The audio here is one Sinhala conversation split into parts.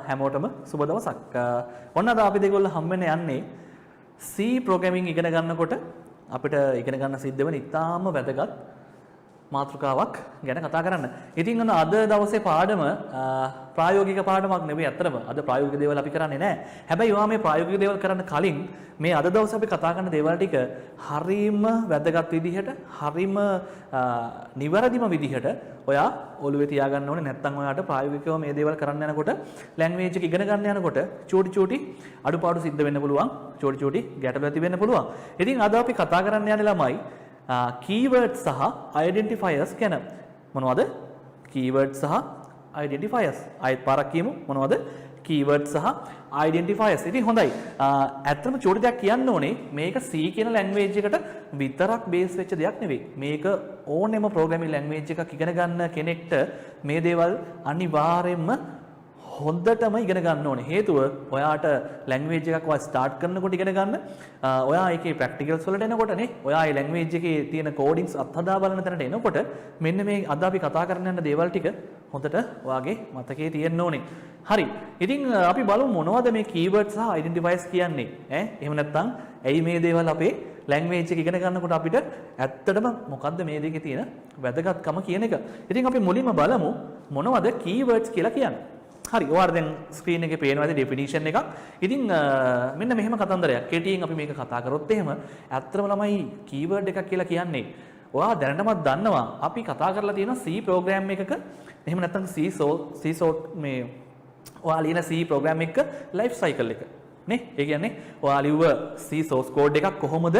හැමෝටම සුබ දවසක්. ඔන්න අද අපි දෙගොල්ලෝ හම්බෙන්න යන්නේ C programming ඉගෙන ගන්නකොට අපිට ඉගෙන ගන්න සිද්ධ වෙන ඉතාම වැදගත් මාතෘකාවක් ගැන කතා කරන්න. ඉතින් අද දවසේ පාඩම ප්‍රායෝගික පාඩමක් නෙවෙයි අත්‍තරම. අද ප්‍රායෝගික දේවල් අපි කරන්නේ නැහැ. හැබැයි ඔයා මේ ප්‍රායෝගික දේවල් කරන්න කලින් මේ අද දවසේ අපි කතා කරන දේවල් ටික හරීම වැදගත් විදිහට, හරීම නිවැරදිම විදිහට ඔයා ඔළුවේ තියාගන්න ඕනේ. නැත්නම් ඔයාට ප්‍රායෝගිකව මේ දේවල් කරන්න යනකොට ලැන්ග්වේජ් එක ඉගෙන ගන්න යනකොට චූටි අඩුපාඩු සිද්ධ වෙන්න පුළුවන්. චූටි ගැටලු ඇති වෙන්න පුළුවන්. ඉතින් අද අපි කතා කරන්න යන්නේ ළමයි keywords සහ identifiers ගැන. මොනවද? keywords සහ identifiers. ආයෙත් පාරක් කියමු. මොනවද? keywords සහ identifiers. ඉතින් හොඳයි. ඇත්තටම චූටි දෙයක් කියන්න ඕනේ. මේක C කියන ලැන්ග්වේජ් එකට විතරක් බේස් වෙච්ච දෙයක් නෙවෙයි. මේක ඕනෙම ප්‍රෝග්‍රෑමින් ලැන්ග්වේජ් එකක් ඉගෙන ගන්න කෙනෙක්ට මේ දේවල් අනිවාර්යයෙන්ම හොඳටම ඉගෙන ගන්න ඕනේ. හේතුව ඔයාට ලැන්ග්වේජ් එකක් ඔයා ස්ටාර්ට් කරනකොට ඉගෙන ගන්න. ඔයා ඒකේ ප්‍රැක්ටිකල්ස් වලට එනකොටනේ ඔයා ඒ ලැන්ග්වේජ් එකේ තියෙන කෝඩින්ග්ස් අත්හදා බලන තැනට එනකොට මෙන්න මේ අද අපි කතා කරන්න යන දේවල් ටික හොඳට ඔයාගේ මතකයේ තියෙන්න ඕනේ. හරි. ඉතින් අපි බලමු මොනවද මේ keywords සහ identifiers කියන්නේ. එහෙම නැත්නම් ඇයි මේ දේවල් අපේ ලැන්ග්වේජ් එක ඉගෙන ගන්නකොට අපිට ඇත්තටම මොකද්ද මේ දෙකේ තියෙන වැදගත්කම කියන එක. ඉතින් අපි මුලින්ම බලමු මොනවද keywords කියලා කියන්නේ. හරි. ඔයාලා දැන් ස්ක්‍රීන් එකේ පේනවාද ඩෙෆිනිෂන් එකක්. ඉතින් මෙන්න මෙහෙම කතන්දරයක්. කෙටියෙන් අපි මේක කතා කරොත් එහෙම ඇත්තටම ළමයි keyword එකක් කියලා කියන්නේ ඔයා දැනටමත් දන්නවා අපි කතා කරලා තියෙන C program එකක එහෙම නැත්නම් C මේ ඔයා ලියන C program එක life cycle එක නේ. ඒ කියන්නේ ඔයා ලිව්ව C source code එකක් කොහොමද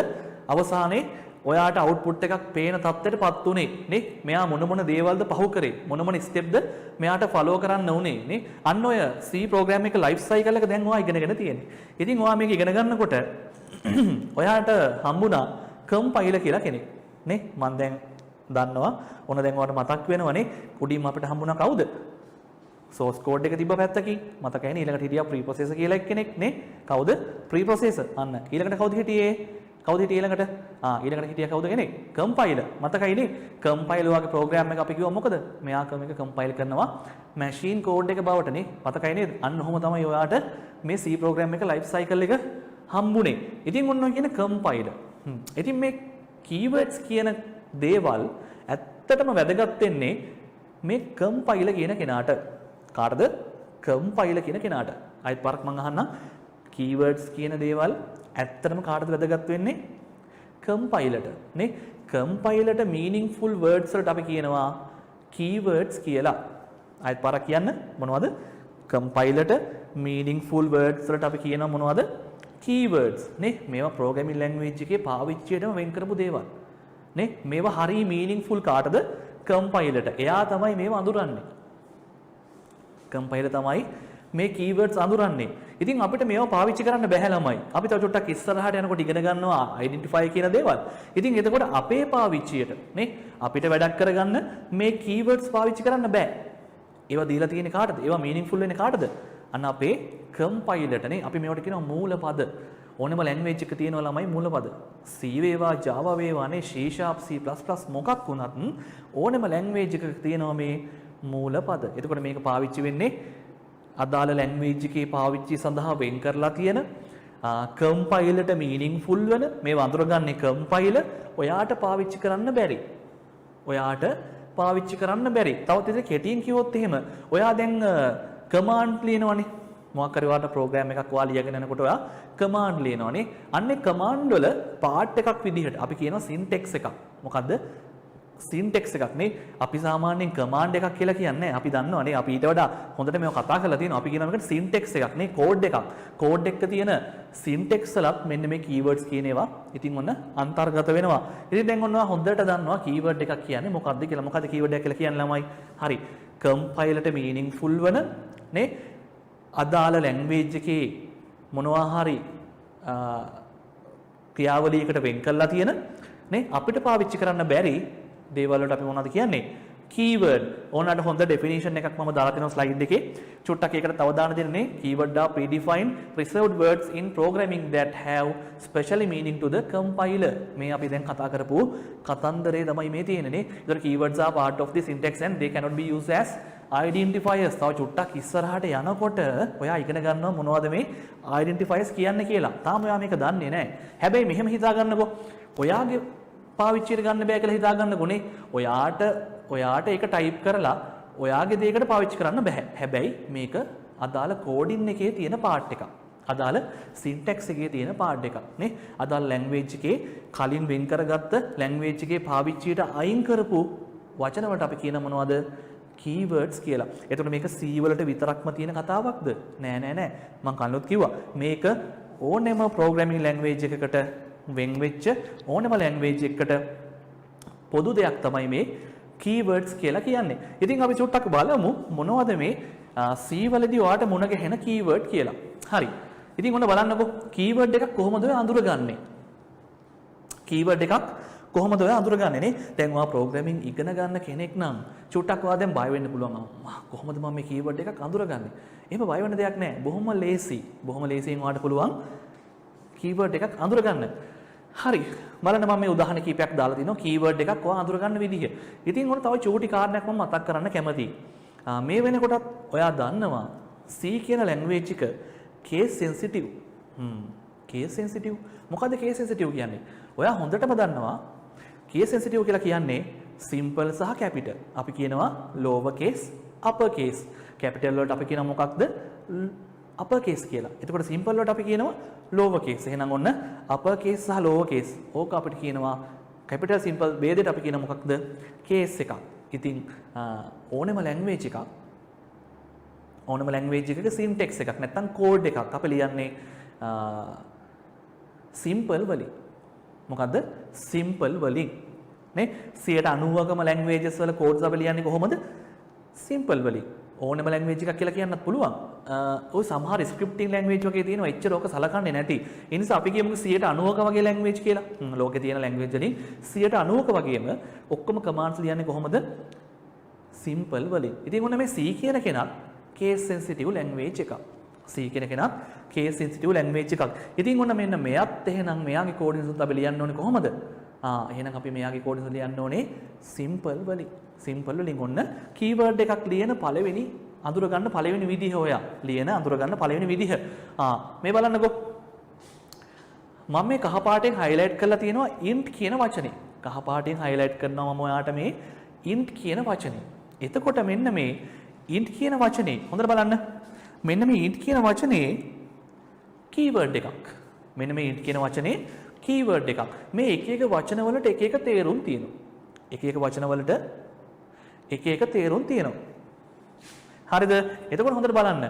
අවසානයේ ඔයාට output එකක් පේන තත්ත්වයටපත් උනේ නේ. මෙයා මොන දේවල්ද පහු කරේ, මොන ස්ටෙප්ද මෙයාට follow කරන්න උනේ නේ. අන්න ඔය C program එක life cycle එක දැන් ඔයා ඉගෙනගෙන තියෙන්නේ. ඉතින් ඔයා මේක ඉගෙන ගන්නකොට ඔයාට හම්බුණා compiler කියලා කෙනෙක් නේ. මම දැන් දන්නවා ඔන්න දැන් ඔයාට මතක් වෙනවනේ උඩින් අපිට හම්බුණා කවුද? source code එක තිබ්බ පැත්තකින් මතකයිනේ. ඊළඟට හිටියා preprocessor කියලා කෙනෙක් නේ. කවුද? preprocessor. අන්න ඊළඟට කවුද හිටියේ? කවුද හිටියේ ඊළඟට? ඊළඟට හිටියා කවුද කෙනෙක්? compiler. මතකයිනේ? compiler වගේ program එක අපි කිව්වා මොකද? මෙයා මේක compile කරනවා machine code එක බවට නේ. මතකයි නේද? අන්න ඔහොම තමයි ඔයාට මේ C program එක life cycle එක හම්බුනේ. ඉතින් ඔන්න ඔය කියන compiler. ඉතින් මේ keywords කියන දේවල් ඇත්තටම වැදගත් වෙන්නේ මේ compiler කියන කෙනාට. කාටද? compiler කියන කෙනාට. ආයෙත් පාරක් මම අහන්නම්. keywords කියන දේවල් ඇත්තටම කාටද වැදගත් වෙන්නේ? compilerට නේ. compilerට meaningful words වලට අපි කියනවා keywords කියලා. ආයෙත් පාරක් කියන්න. මොනවද? compilerට meaningful words වලට අපි කියනවා මොනවද? keywords නේ. මේවා programming language එකේ පාවිච්චියටම වෙන් කරපු දේවල් නේ. මේවා හරි meaningful කාටද? compilerට. එයා තමයි මේවා අඳුරන්නේ. compiler තමයි මේ keywords අඳුරන්නේ. ඉතින් අපිට මේවා පාවිච්චි කරන්න බැහැ ළමයි. අපි තව චුට්ටක් ඉස්සරහට යනකොට ඉගෙන ගන්නවා identify කියන දේවල්. ඉතින් එතකොට අපේ පාවිච්චියට නේ අපිට වැඩක් කරගන්න මේ keywords පාවිච්චි කරන්න බෑ. ඒවා දීලා තියෙන්නේ කාටද? ඒවා meaningful වෙන්නේ කාටද? අන්න අපේ compilerට නේ. අපි මේවට කියනවා මූලපද. ඕනෙම language එක තියෙනවා ළමයි මූලපද. C වේවා Java වේවා නේ C# C++ මොකක් වුණත් ඕනෙම language එකක තියෙනවා මේ මූලපද. එතකොට මේක පාවිච්චි වෙන්නේ අදාළ ලැන්ග්වේජ් එකේ පාවිච්චි සඳහා වෙන් කරලා තියෙන compilerට meaningful වෙන මේ වඳුරගන්නේ compiler ඔයාට පාවිච්චි කරන්න බැරි. ඔයාට පාවිච්චි කරන්න බැරි. තවත් ඉතින් කෙටියෙන් කිව්වොත් එහෙම ඔයා දැන් command ලියනවනේ. මොකක් හරි ඔයාට program එකක් ඔයා ලියගෙන යනකොට ඔයා command ලියනවනේ. අන්නේ command වල part එකක් විදිහට අපි කියනවා syntax එකක්. මොකද්ද? syntax එකක් නේ. අපි සාමාන්‍යයෙන් command එකක් කියලා කියන්නේ අපි දන්නවනේ. අපි ඊට වඩා හොඳට මේක කතා කරලා තියෙනවා. අපි කියනවා මේකට syntax එකක් නේ. code එකක්. code එකක තියෙන syntax වලත් මෙන්න මේ keywords කියන ඒවා ඉතින් ඔන්න අන්තර්ගත වෙනවා. ඉතින් දැන් ඔන්න හොඳට දන්නවා keyword එකක් කියන්නේ මොකක්ද කියලා. මොකද්ද keyword එක කියලා කියන්නේ ළමයි? හරි. compilerට meaningful වෙන නේ අදාළ language එකේ මොනවා හරි ක්‍රියාවලියකට වෙන් කරලා තියෙන නේ අපිට පාවිච්චි කරන්න බැරි දේවල් වලට අපි මොනවද කියන්නේ? keyword. ඕනකට හොඳ definition එකක් මම දාලා තියෙනවා slide එකේ. චුට්ටක් ඒකට තව දාන්න දෙන්නේ keyword are predefined reserved words in programming that have specially meaning to the compiler. මේ අපි දැන් කතා කරපු කතන්දරේ තමයි මේ තියෙන්නේ නේ. ඒතර keywords are part of the syntax and they cannot be used as identifiers තව චුට්ටක් ඉස්සරහට යනකොට ඔයා ඉගෙන ගන්නවා මොනවද මේ identifiers කියන්නේ කියලා. තාම ඔයා මේක දන්නේ නැහැ. හැබැයි මෙහෙම හිතා ගන්නකෝ. ඔයාගේ පාවිච්චියට ගන්න බෑ කියලා හිතා ගන්නකොනේ. ඔයාට ඒක ටයිප් කරලා ඔයාගේ දෙයකට පාවිච්චි කරන්න බෑ. හැබැයි මේක අදාළ කෝඩින් එකේ තියෙන පාර්ට් එකක්. අදාළ සින්ටැක්ස් එකේ තියෙන පාර්ට් එකක් නේ. අදාළ ලැන්ග්වේජ් එකේ කලින් වෙන් කරගත්ත ලැන්ග්වේජ් එකේ පාවිච්චියට අයින් කරපු වචන වලට අපි කියන මොනවද? keywords කියලා. එතකොට මේක C වලට විතරක්ම තියෙන කතාවක්ද? නෑ. මම කලිනුත් කිව්වා. මේක ඕනෙම programming language එකකට වෙන් වෙච්ච ඕනෙම language එකකට පොදු දෙයක් තමයි මේ keywords කියලා කියන්නේ. ඉතින් අපි චුට්ටක් බලමු මොනවද මේ C වලදී ඔයාට මුණ ගැහෙන keyword කියලා. හරි. ඉතින් ඔන්න බලන්නකෝ keyword එකක් කොහොමද ඔය අඳුරගන්නේ? keyword එකක් කොහොමද ඔය අඳුරගන්නේ නේ? දැන් ඔයා programming ඉගෙන ගන්න කෙනෙක් නම් චුට්ටක් ඔයා දැන් බය වෙන්න පුළුවන්. කොහොමද මම මේ keyword එකක් අඳුරගන්නේ? එහෙම බය වෙන්න දෙයක් නැහැ. බොහොම ලේසි. බොහොම ලේසියෙන් ඔයාට පුළුවන් keyword එකක් අඳුරගන්න. හරි. බලන්න මම මේ උදාහරණ කීපයක් දාලා තිනවා keyword එකක් ඔයා අඳුරගන්න විදිහ. ඉතින් ඔන්න තව චූටි කාරණයක් මම මතක් කරන්න කැමතියි. මේ වෙනකොටත් ඔයා දන්නවා C කියන language එක case sensitive. case sensitive. මොකද්ද case sensitive කියන්නේ? ඔයා හොඳටම දන්නවා case sensitive කියලා කියන්නේ simple සහ capital. අපි කියනවා lower case, upper case. capital වලට අපි කියනවා මොකක්ද? upper case කියලා. එතකොට simple වලට අපි කියනවා lower case. එහෙනම් ඔන්න upper case සහ lower case. ඕක අපිට කියනවා capital simple ભેදෙට අපි කියන මොකක්ද? case එකක්. ඉතින් ඕනෙම language එකක් ඕනම language එකක syntax එකක් නැත්නම් code එකක් අපි ලියන්නේ simple වලින්. මොකද්ද? simple වලින්. නේ 90%කම languages වල codes අපි ලියන්නේ කොහොමද? simple වලින්. ඕනම language එකක් කියලා කියන්නත් පුළුවන්. ඔය සමහර scripting language වගේ තියෙනවා එච්චර ඕක සලකන්නේ නැති. ඒ නිසා අපි කියමුකෝ 90%ක වගේ language කියලා. ලෝකේ තියෙන language වලින් 90%ක වගේම ඔක්කොම commands ලියන්නේ කොහොමද? simple වලින්. ඉතින් ඔන්න මේ C කියන කෙනා case sensitive language එකක්. C කියන කෙනා case sensitive language එකක්. ඉතින් ඔන්න මෙන්න මෙයත් එහෙනම් මෙයාගේ codings උත් අපි ලියන්න ඕනේ කොහොමද? එහෙනම් අපි මෙයාගේ codings ලියන්න ඕනේ simple වලින්. simple වලින් ඔන්න keyword එකක් ලියන පළවෙනි අඳුර ගන්න පළවෙනි විදිහ ඔයා. ලියන අඳුර ගන්න පළවෙනි විදිහ. මේ බලන්නකෝ. මම මේ කහ පාටෙන් highlight කරලා තියෙනවා int කියන වචනේ. කහ පාටෙන් highlight කරනවා මම ඔයාට මේ int කියන වචනේ. එතකොට මෙන්න මේ int කියන වචනේ හොඳට බලන්න. මෙන්න මේ int කියන වචනේ keyword එකක්. මෙන්න මේ int කියන වචනේ keyword එකක්. මේ එක එක වචන වලට එක එක තේරුම් තියෙනවා. එක එක වචන වලට එක එක තේරුම් තියෙනවා. හරිද? එතකොට හොඳට බලන්න.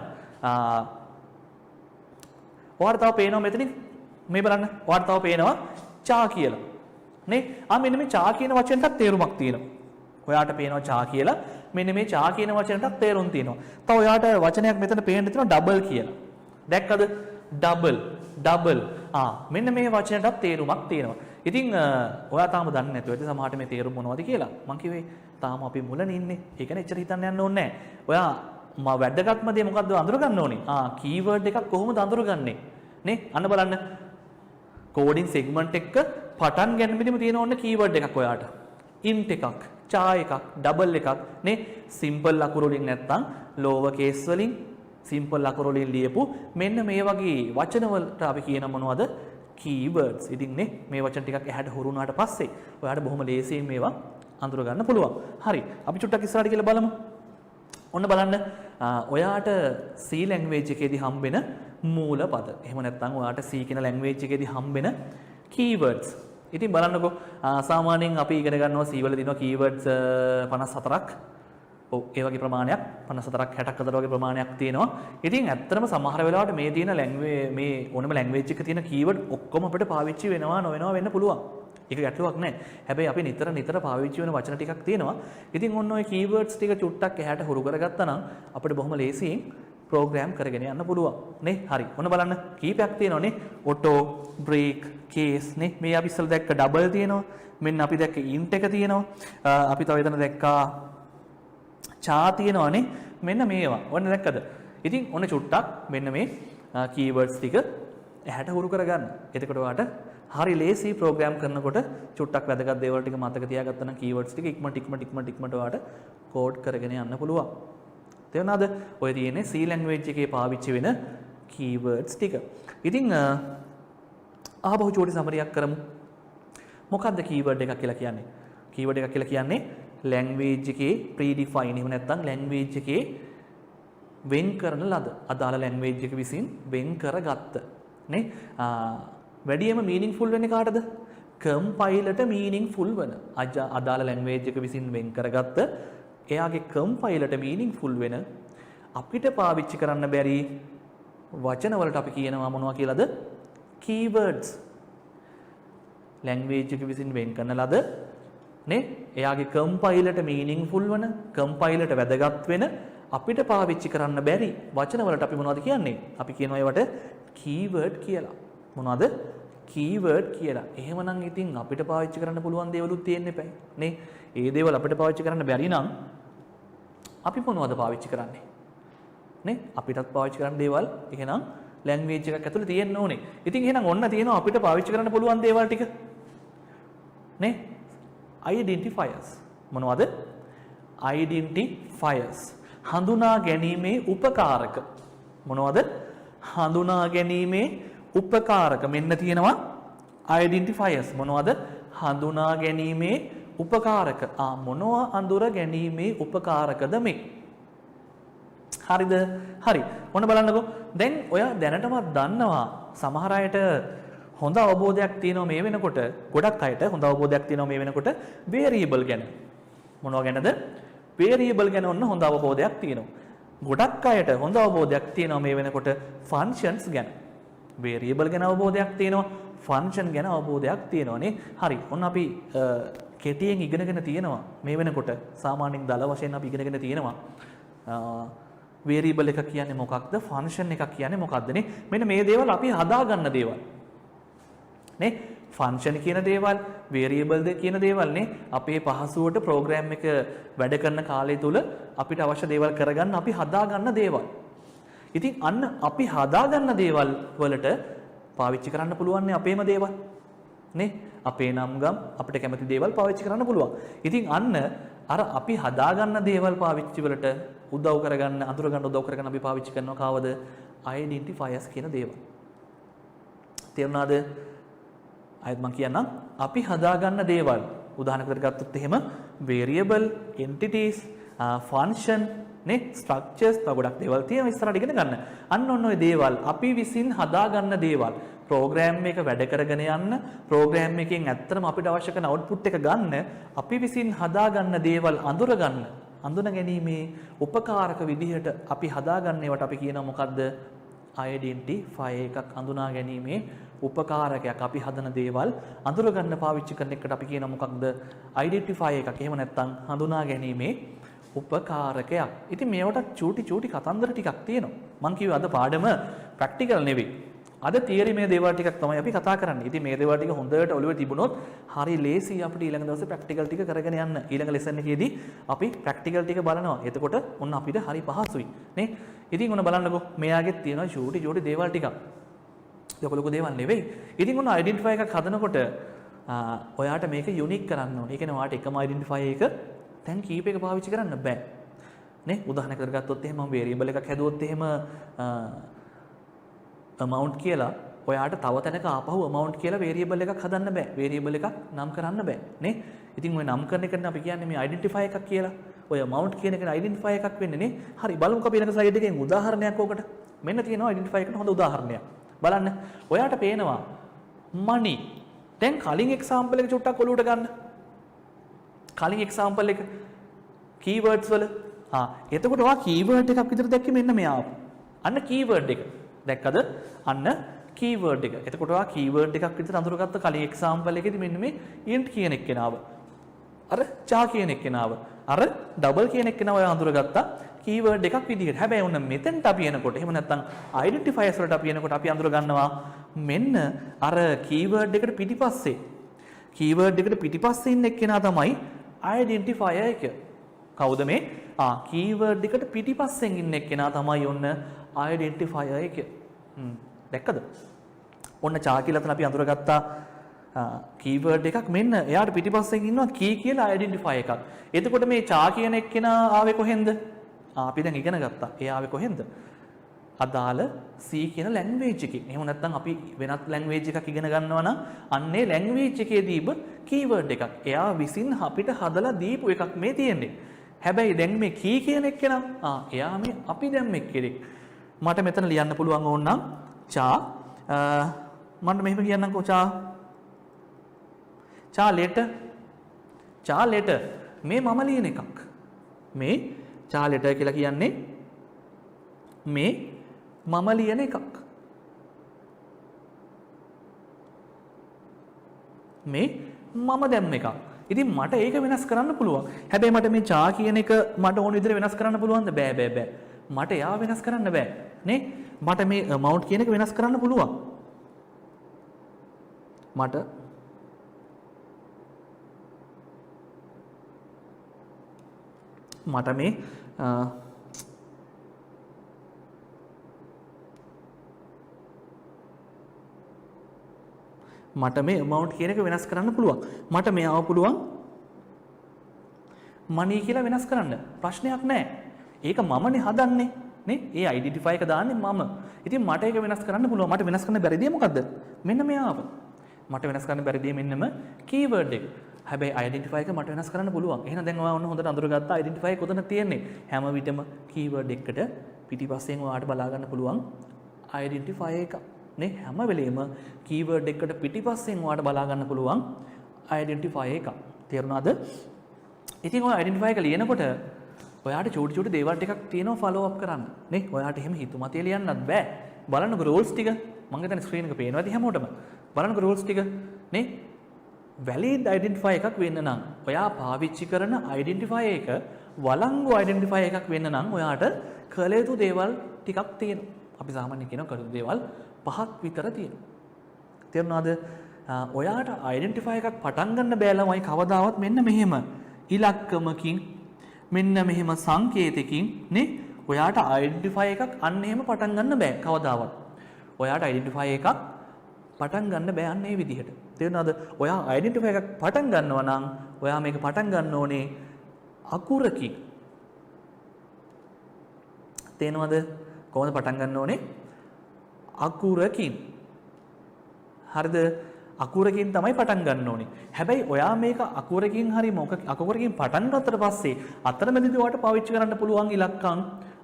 ඔයාලට තව පේනවා මෙතනින් මේ බලන්න. ඔයාලට තව පේනවා චා කියලා. නේ? මෙන්න මේ චා කියන වචනටත් තේරුමක් තියෙනවා. ඔයාට පේනවා චා කියලා. මෙන්න මේ චා කියන වචනටත් තේරුම් තියෙනවා. තව ඔයාට වචනයක් මෙතන පේන්න තියෙනවා ඩබල් කියලා. දැක්කද? ඩබල්. මෙන්න මේ වචනටත් තේරුමක් තියෙනවා. ඉතින් ඔයා තාම දන්නේ නැතුව ඇති සමහරට මේ තේරුම මොනවද කියලා. මං කිව්වේ තාම අපි මුලනේ ඉන්නේ. ඒක නේ එච්චර හිතන්න යන්න ඕනේ නැහැ. ඔයා වැදගත්ම දේ මොකද්ද අඳුර ගන්න ඕනේ? keyword එකක් කොහොමද අඳුරගන්නේ? නේ? අන්න බලන්න. coding segment එක පටන් ගැනීමෙදිම තියෙන ඕනේ keyword එකක් ඔයාට. int එකක්, char එකක්, double එකක් නේ? simple අකුරු වලින් නැත්තම් lower case වලින් simple අකුරු වලින් ලියපු මෙන්න මේ වගේ වචන වලට අපි කියන මොනවද? keywords. ඉතින් නේ මේ වචන ටිකක් ඇහැට හුරු වුණාට පස්සේ ඔයාලට බොහොම ලේසියෙන් මේවා අඳුර ගන්න පුළුවන්. හරි. අපි චුට්ටක් ඉස්සරහට කියලා බලමු. ඔන්න බලන්න. ඔයාට C language එකේදී හම්බෙන මූලපද. එහෙම නැත්නම් ඔයාට C කියන language එකේදී හම්බෙන keywords. ඉතින් බලන්නකෝ. සාමාන්‍යයෙන් අපි ඉගෙන ගන්නවා C වල දිනවා keywords 54ක්. ඔව් ඒ වගේ ප්‍රමාණයක් 54ක් 60ක් අතර වගේ ප්‍රමාණයක් තියෙනවා. ඉතින් ඇත්තටම සමහර වෙලාවට මේ තියෙන මේ ඕනම language එකක තියෙන keyword ඔක්කොම අපිට පාවිච්චි වෙනවා නොවෙනවා වෙන්න පුළුවන්. ඒක ගැටලුවක් නැහැ. හැබැයි අපි නිතර පාවිච්චි වෙන වචන ටිකක් තියෙනවා. ඉතින් ඔන්න ඔය keywords ටික චුට්ටක් එහාට හුරු කරගත්තා නම් අපිට බොහොම ලේසියෙන් program කරගෙන යන්න පුළුවන්. නේ? හරි. ඔන්න බලන්න කීපයක් තියෙනවා නේ. auto, break, case නේ. මේ අපි ඉස්සෙල්ලා දැක්ක double තියෙනවා. මෙන්න අපි දැක්ක int එක තියෙනවා. අපි තව එතන දැක්කා char තියෙනවානේ. මෙන්න මේවා. ඔන්න දැක්කද? ඉතින් ඔන්න චුට්ටක් මෙන්න මේ keywords ටික එහාට හුරු කරගන්න. එතකොට ඔයාට හරි ලේසි ප්‍රෝග්‍රෑම් කරනකොට චුට්ටක් වැදගත් දේවල් ටික මතක තියාගත්තා නම් keywords ටික ඉක්මනට ඔයාට කෝඩ් කරගෙන යන්න පුළුවන්. තේරුණාද? ඔය තියෙන්නේ C language එකේ පාවිච්චි වෙන keywords ටික. ඉතින් ආපහු චූටි සමරියක් කරමු. මොකක්ද keyword එකක් කියලා කියන්නේ? keyword එකක් කියලා කියන්නේ language එකේ predefine එහෙම නැත්නම් language එකේ වෙන් කරන ලද අදාළ language එක විසින් වෙන් කරගත්ත නේ වැඩියම meaningful වෙන්නේ කාටද? compiler ට meaningful වෙන අදාළ language එක විසින් වෙන් කරගත්ත එයාගේ compiler ට meaningful වෙන අපිට පාවිච්චි කරන්න බැරි වචන වලට අපි කියනවා මොනවා කියලාද? keywords. language එක විසින් වෙන් කරන ලද නේ එයාගේ compiler ට meaningful වෙන compiler ට වැදගත් වෙන අපිට පාවිච්චි කරන්න බැරි වචන වලට අපි මොනවද කියන්නේ? අපි කියනවා ඒවට keyword කියලා. මොනවද? keyword කියලා. එහෙමනම් ඉතින් අපිට පාවිච්චි කරන්න පුළුවන් දේවලුත් තියෙන්න එපා නේ. ඒ දේවල් අපිට පාවිච්චි කරන්න බැරි නම් අපි මොනවද පාවිච්චි කරන්නේ? නේ අපිටත් පාවිච්චි කරන්න දේවල් එහෙනම් language එකක් ඇතුලේ තියෙන්න ඕනේ. ඉතින් එහෙනම් ඔන්න තියෙනවා අපිට පාවිච්චි කරන්න පුළුවන් දේවල් ටික. නේ identifiers. මොනවද? identifiers. හඳුනා ගැනීමේ උපකාරක. මොනවද? හඳුනා ගැනීමේ උපකාරක. මෙන්න තියෙනවා identifiers. මොනවද? හඳුනා ගැනීමේ උපකාරක. මොනවා අඳුර ගැනීමේ උපකාරකද මේ? හරිද? හරි. ඔන්න බලන්නකෝ. දැන් ඔය දැනටමත් දන්නවා සමහර අයට හොඳ අවබෝධයක් තියෙනවා මේ වෙනකොට. ගොඩක් අයට හොඳ අවබෝධයක් තියෙනවා මේ වෙනකොට variable ගැන. මොනවා ගැනද? variable ගැන ඔන්න හොඳ අවබෝධයක් තියෙනවා. ගොඩක් අයට හොඳ අවබෝධයක් තියෙනවා මේ වෙනකොට functions ගැන. variable ගැන අවබෝධයක් තියෙනවා, function ගැන අවබෝධයක් තියෙනවා නේ. හරි. ඔන්න අපි කෙටියෙන් ඉගෙනගෙන තියෙනවා මේ වෙනකොට. සාමාන්‍යයෙන් දල වශයෙන් අපි ඉගෙනගෙන තියෙනවා. variable එක කියන්නේ මොකක්ද? function එකක් කියන්නේ මොකක්ද නේ? මෙන්න මේ දේවල් අපි හදාගන්න දේවල්. නේ? function කියන දේවල්, variable කියන දේවල් නේ අපේ පහසුවට program එක වැඩ කරන කාලය තුල අපිට අවශ්‍ය දේවල් කරගන්න අපි හදාගන්න දේවල්. ඉතින් අන්න අපි හදාගන්න දේවල් වලට පාවිච්චි කරන්න පුළුවන් අපේම දේවල්. නේ? අපේ නම් ගම් අපිට කැමති දේවල් පාවිච්චි කරන්න පුළුවන්. ඉතින් අන්න අර අපි හදාගන්න දේවල් පාවිච්චි වලට උදව් කරගන්න, අඳුර ගන්න උදව් කරගන්න අපි පාවිච්චි කරනවා කාවද? identifiers කියන දේවල්. තේරුණාද? අයත් මම කියන්නම් අපි හදාගන්න දේවල් උදාහරණයකට ගත්තොත් එහෙම variable, entities, function නේ structures තව ගොඩක් දේවල් තියෙනවා ඉස්සරහට ඉගෙන ගන්න. අන්න ඔන්න ඔය දේවල් අපි විසින් හදාගන්න දේවල් program එක වැඩ කරගෙන යන්න program එකෙන් ඇත්තටම අපිට අවශ්‍ය කරන output එක ගන්න අපි විසින් හදාගන්න දේවල් අඳුන ගැනීමේ උපකාරක විදිහට අපි හදාගන්න ඒවට අපි කියනවා මොකද්ද? identifier එකක් අඳුනා ගැනීමේ උපකාරකයක්. අපි හදන දේවල් අඳුර ගන්න පාවිච්චි කරන එකට අපි කියනවා මොකක්ද? identifier එකක්. එහෙම නැත්නම් හඳුනා ගැනීමේ උපකාරකයක්. ඉතින් මේවට චූටි කතන්දර ටිකක් තියෙනවා. මම කිව්වා අද පාඩම ප්‍රැක්ටිකල් නෙවෙයි. අද තියරි මේ දේවල් ටිකක් තමයි අපි කතා කරන්නේ. ඉතින් මේ දේවල් ටික හොඳට ඔළුවේ තිබුණොත් හරි ලේසි අපිට ඊළඟ දවසේ ප්‍රැක්ටිකල් ටික කරගෙන යන්න. ඊළඟ ලෙසන් එකේදී අපි ප්‍රැක්ටිකල් ටික බලනවා. එතකොට ඔන්න අපිට හරි පහසුයි. නේ? ඉතින් ඔන්න බලන්නකෝ මෙයාගෙත් තියෙනවා චූටි දේවල් ටිකක්. ලොකු දේවල් නෙවෙයි. ඉතින් ඔන්න identifier එකක් හදනකොට ඔයාට මේක යුනික් කරන්න ඕනේ. ඒ කියන්නේ ඔයාට එකම identifier එක දැන් කීප එක පාවිච්චි කරන්න බෑ. නේ? උදාහරණයක් ගත්තොත් එහෙම මම variable එකක් හැදුවොත් එහෙම amount කියලා ඔයාට තව තැනක ආපහු amount කියලා variable එකක් හදන්න බෑ. variable එකක් නම් කරන්න බෑ. නේ? ඉතින් ඔය නම් කරන එකට අපි කියන්නේ මේ identifier එකක් කියලා. ඔය amount කියන එක identifier එකක් වෙන්නේ නේ. හරි බලමුකෝ අපි ඊළඟ slide එකෙන් උදාහරණයක් ඕකට. මෙන්න තියෙනවා identifier එකට හොඳ උදාහරණයක්. බලන්න. ඔයාට පේනවා money. දැන් කලින් example එක චුට්ටක් ඔලුවට ගන්න. කලින් example එක keywords වල එතකොට ඔයා keyword එකක් විතර දැක්කේ මෙන්න මෙයා. අන්න keyword එක. දැක්කද? අන්න keyword එක. එතකොට ඔයා keyword එකක් විතර අඳුරගත්ත කලින් example එකේදී මෙන්න මේ int කියන එක්කෙනාව. අර cha කියන එක්කෙනාව. අර double කියන එක්කෙනාව ඔයා අඳුරගත්තා keyword එකක් විදිහට. හැබැයි ඔන්න මෙතෙන්ට අපි එනකොට එහෙම නැත්නම් identifiers වලට අපි එනකොට අපි අඳුර ගන්නවා මෙන්න අර keyword එකට පිටිපස්සේ ඉන්න එක්කෙනා තමයි identifier එක. කවුද මේ? keyword එකට පිටිපස්සෙන් ඉන්න එක්කෙනා තමයි ඔන්න identifier එක. දැක්කද? ඔන්න cha කියලා තන අපි අඳුරගත්තා keyword එකක් මෙන්න එයාට පිටිපස්සෙන් ඉන්නවා key කියලා identifier එකක්. එතකොට මේ cha කියන එක්කෙනා ආවේ කොහෙන්ද? අපි දැන් ඉගෙන ගත්තා. ඒ ආවේ කොහෙන්ද? අදාළ C කියන ලැන්ග්වේජ් එකේ. එහෙම නැත්නම් අපි වෙනත් ලැන්ග්වේජ් එකක් ඉගෙන ගන්නවා නම් අන්නේ ලැන්ග්වේජ් එකේ දීප කීවර්ඩ් එකක්. එයා විසින් අපිට හදලා දීපු එකක් මේ තියෙන්නේ. හැබැයි දැන් මේ කී කියන එක නම් එයා මේ අපි දැන් එක්කෙනෙක්. මට මෙතන ලියන්න පුළුවන් ඕනනම් චා මම මෙහෙම කියන්නම්කෝ චා ලෙටර් මේ මම ලියන එකක්. මේ චා ලෙටර් කියලා කියන්නේ මේ මම ලියන එකක්. මේ මම දැම්ම එකක්. ඉතින් මට ඒක වෙනස් කරන්න පුළුවන්. හැබැයි මට මේ චා කියන එක මට ඕන විදිහට වෙනස් කරන්න පුළුවන්ද? බෑ. මට එයා වෙනස් කරන්න බෑ. නේ? මට මේ amount කියන එක වෙනස් කරන්න පුළුවන්. මට මේ මට මේ amount කියන එක වෙනස් කරන්න පුළුවන්. මට මෙයාව පුළුවන් money කියලා වෙනස් කරන්න. ප්‍රශ්නයක් නැහැ. ඒක මමනේ හදන්නේ. නේ? ඒ identify එක දාන්නේ මම. ඉතින් මට ඒක වෙනස් කරන්න පුළුවන්. මට වෙනස් කරන්න බැරි දේ මොකද්ද? මෙන්න මෙයාව. මට වෙනස් කරන්න බැරි දේ මෙන්නම keyword එක. හැබැයි identify එක මට වෙනස් කරන්න පුළුවන්. එහෙනම් දැන් ඔයා ඔන්න හොඳට අඳුරගත්තා identify එක කොතන තියෙන්නේ? හැම විටම keyword එකට පිටිපස්සෙන් ඔයාලට බලා ගන්න පුළුවන් identify එක. නේ? හැම වෙලෙම keyword එකට පිටිපස්සෙන් ඔයාලට බලා ගන්න පුළුවන් identify එක. තේරුණාද? ඉතින් ඔය identify එක ලියනකොට ඔයාට චූටි දේවල් ටිකක් තියෙනවා follow up කරන්න. නේ? ඔයාට එහෙම හිතුමතේ ලියන්නත් බෑ. බලන්නකෝ rules ටික. මම හිතන්නේ screen එක පේනවාද හැමෝටම? බලන්නකෝ rules ටික. නේ? valid identify එකක් වෙන්න නම් ඔයා පාවිච්චි කරන identify එක වළංගු identify එකක් වෙන්න නම් ඔයාට කළ යුතු දේවල් ටිකක් තියෙනවා. අපි සාමාන්‍යයෙන් කියනවා කළ යුතු දේවල් 5ක් විතර තියෙනවා. තේරුණාද? ඔයාට identify එකක් පටන් ගන්න බෑ ළමයි කවදාවත් මෙන්න මෙහෙම ඉලක්කමකින් මෙන්න මෙහෙම සංකේතකින් නේ ඔයාට identify එකක් අන්න එහෙම පටන් ගන්න බෑ කවදාවත්. ඔයාට identify එකක් පටන් ගන්න බෑ අන්න ඒ විදිහට. තේරුණාද? ඔයා identify එකක් පටන් ගන්නවා නම් ඔයා මේක පටන් ගන්න ඕනේ අකුරකින්. තේනවද? කොහොමද පටන් ගන්න ඕනේ? අකුරකින්. හරිද? අකුරකින් තමයි පටන් ගන්න ඕනේ. හැබැයි ඔයා මේක අකුරකින් හරි අකුරකින් පටන් ගත්තට පස්සේ අතරමැදදී ඔයාට පාවිච්චි කරන්න පුළුවන් ඉලක්කම්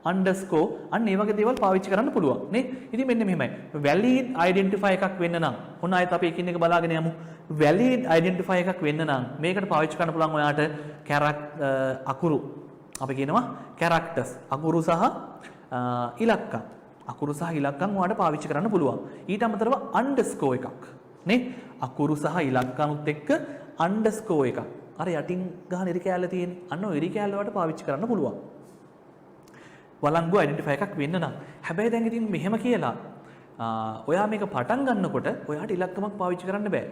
underscore අන්න ඒ වගේ දේවල් පාවිච්චි කරන්න පුළුවන් නේ. ඉතින් මෙන්න මෙහෙමයි. valid identify එකක් වෙන්න නම් ඔන්න ආයෙත් අපි එකින් එක බලාගෙන යමු. valid identify එකක් වෙන්න නම් මේකට පාවිච්චි කරන්න පුළුවන් ඔයාට අකුරු. අපි කියනවා characters. අකුරු සහ ඉලක්කම්. අකුරු සහ ඉලක්කම් ඔයාට පාවිච්චි කරන්න පුළුවන්. ඊට අමතරව underscore එකක්. නේ? අකුරු සහ ඉලක්කනුත් එක්ක underscore එකක්. අර යටින් ගහන ඉරි කෑල්ල තියෙන්නේ. අන්න ඔය ඉරි කෑල්ල වලට පාවිච්චි කරන්න පුළුවන්. වළංගු identify එකක් වෙන්න නම්. හැබැයි දැන් ඉතින් මෙහෙම කියලා ඔයා මේක පටන් ගන්නකොට ඔයාට ඉලක්කමක් පාවිච්චි කරන්න බෑ.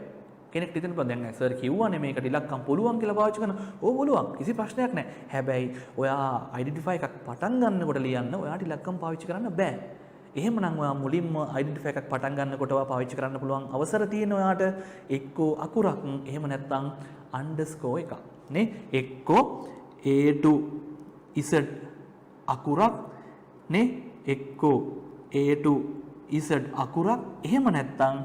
කෙනෙක් හිතන්න පුළුවන් දැන් සර් කිව්වනේ මේකට ඉලක්කම් පුළුවන් කියලා පාවිච්චි කරන. ඕ පුළුවන්. කිසි ප්‍රශ්නයක් නැහැ. හැබැයි ඔයා identify එකක් පටන් ගන්නකොට ලියන්න ඔයාට ඉලක්කම් පාවිච්චි කරන්න බෑ. එහෙමනම් ඔයා මුලින්ම identify එකක් පටන් ගන්නකොට ඔයා පාවිච්චි කරන්න පුළුවන් අවසර තියෙන ඔයාට එක්කෝ අකුරක් එහෙම නැත්නම් underscore එකක් නේ එක්කෝ A to Z අකුරක් නේ එක්කෝ A to Z අකුරක් එහෙම නැත්නම්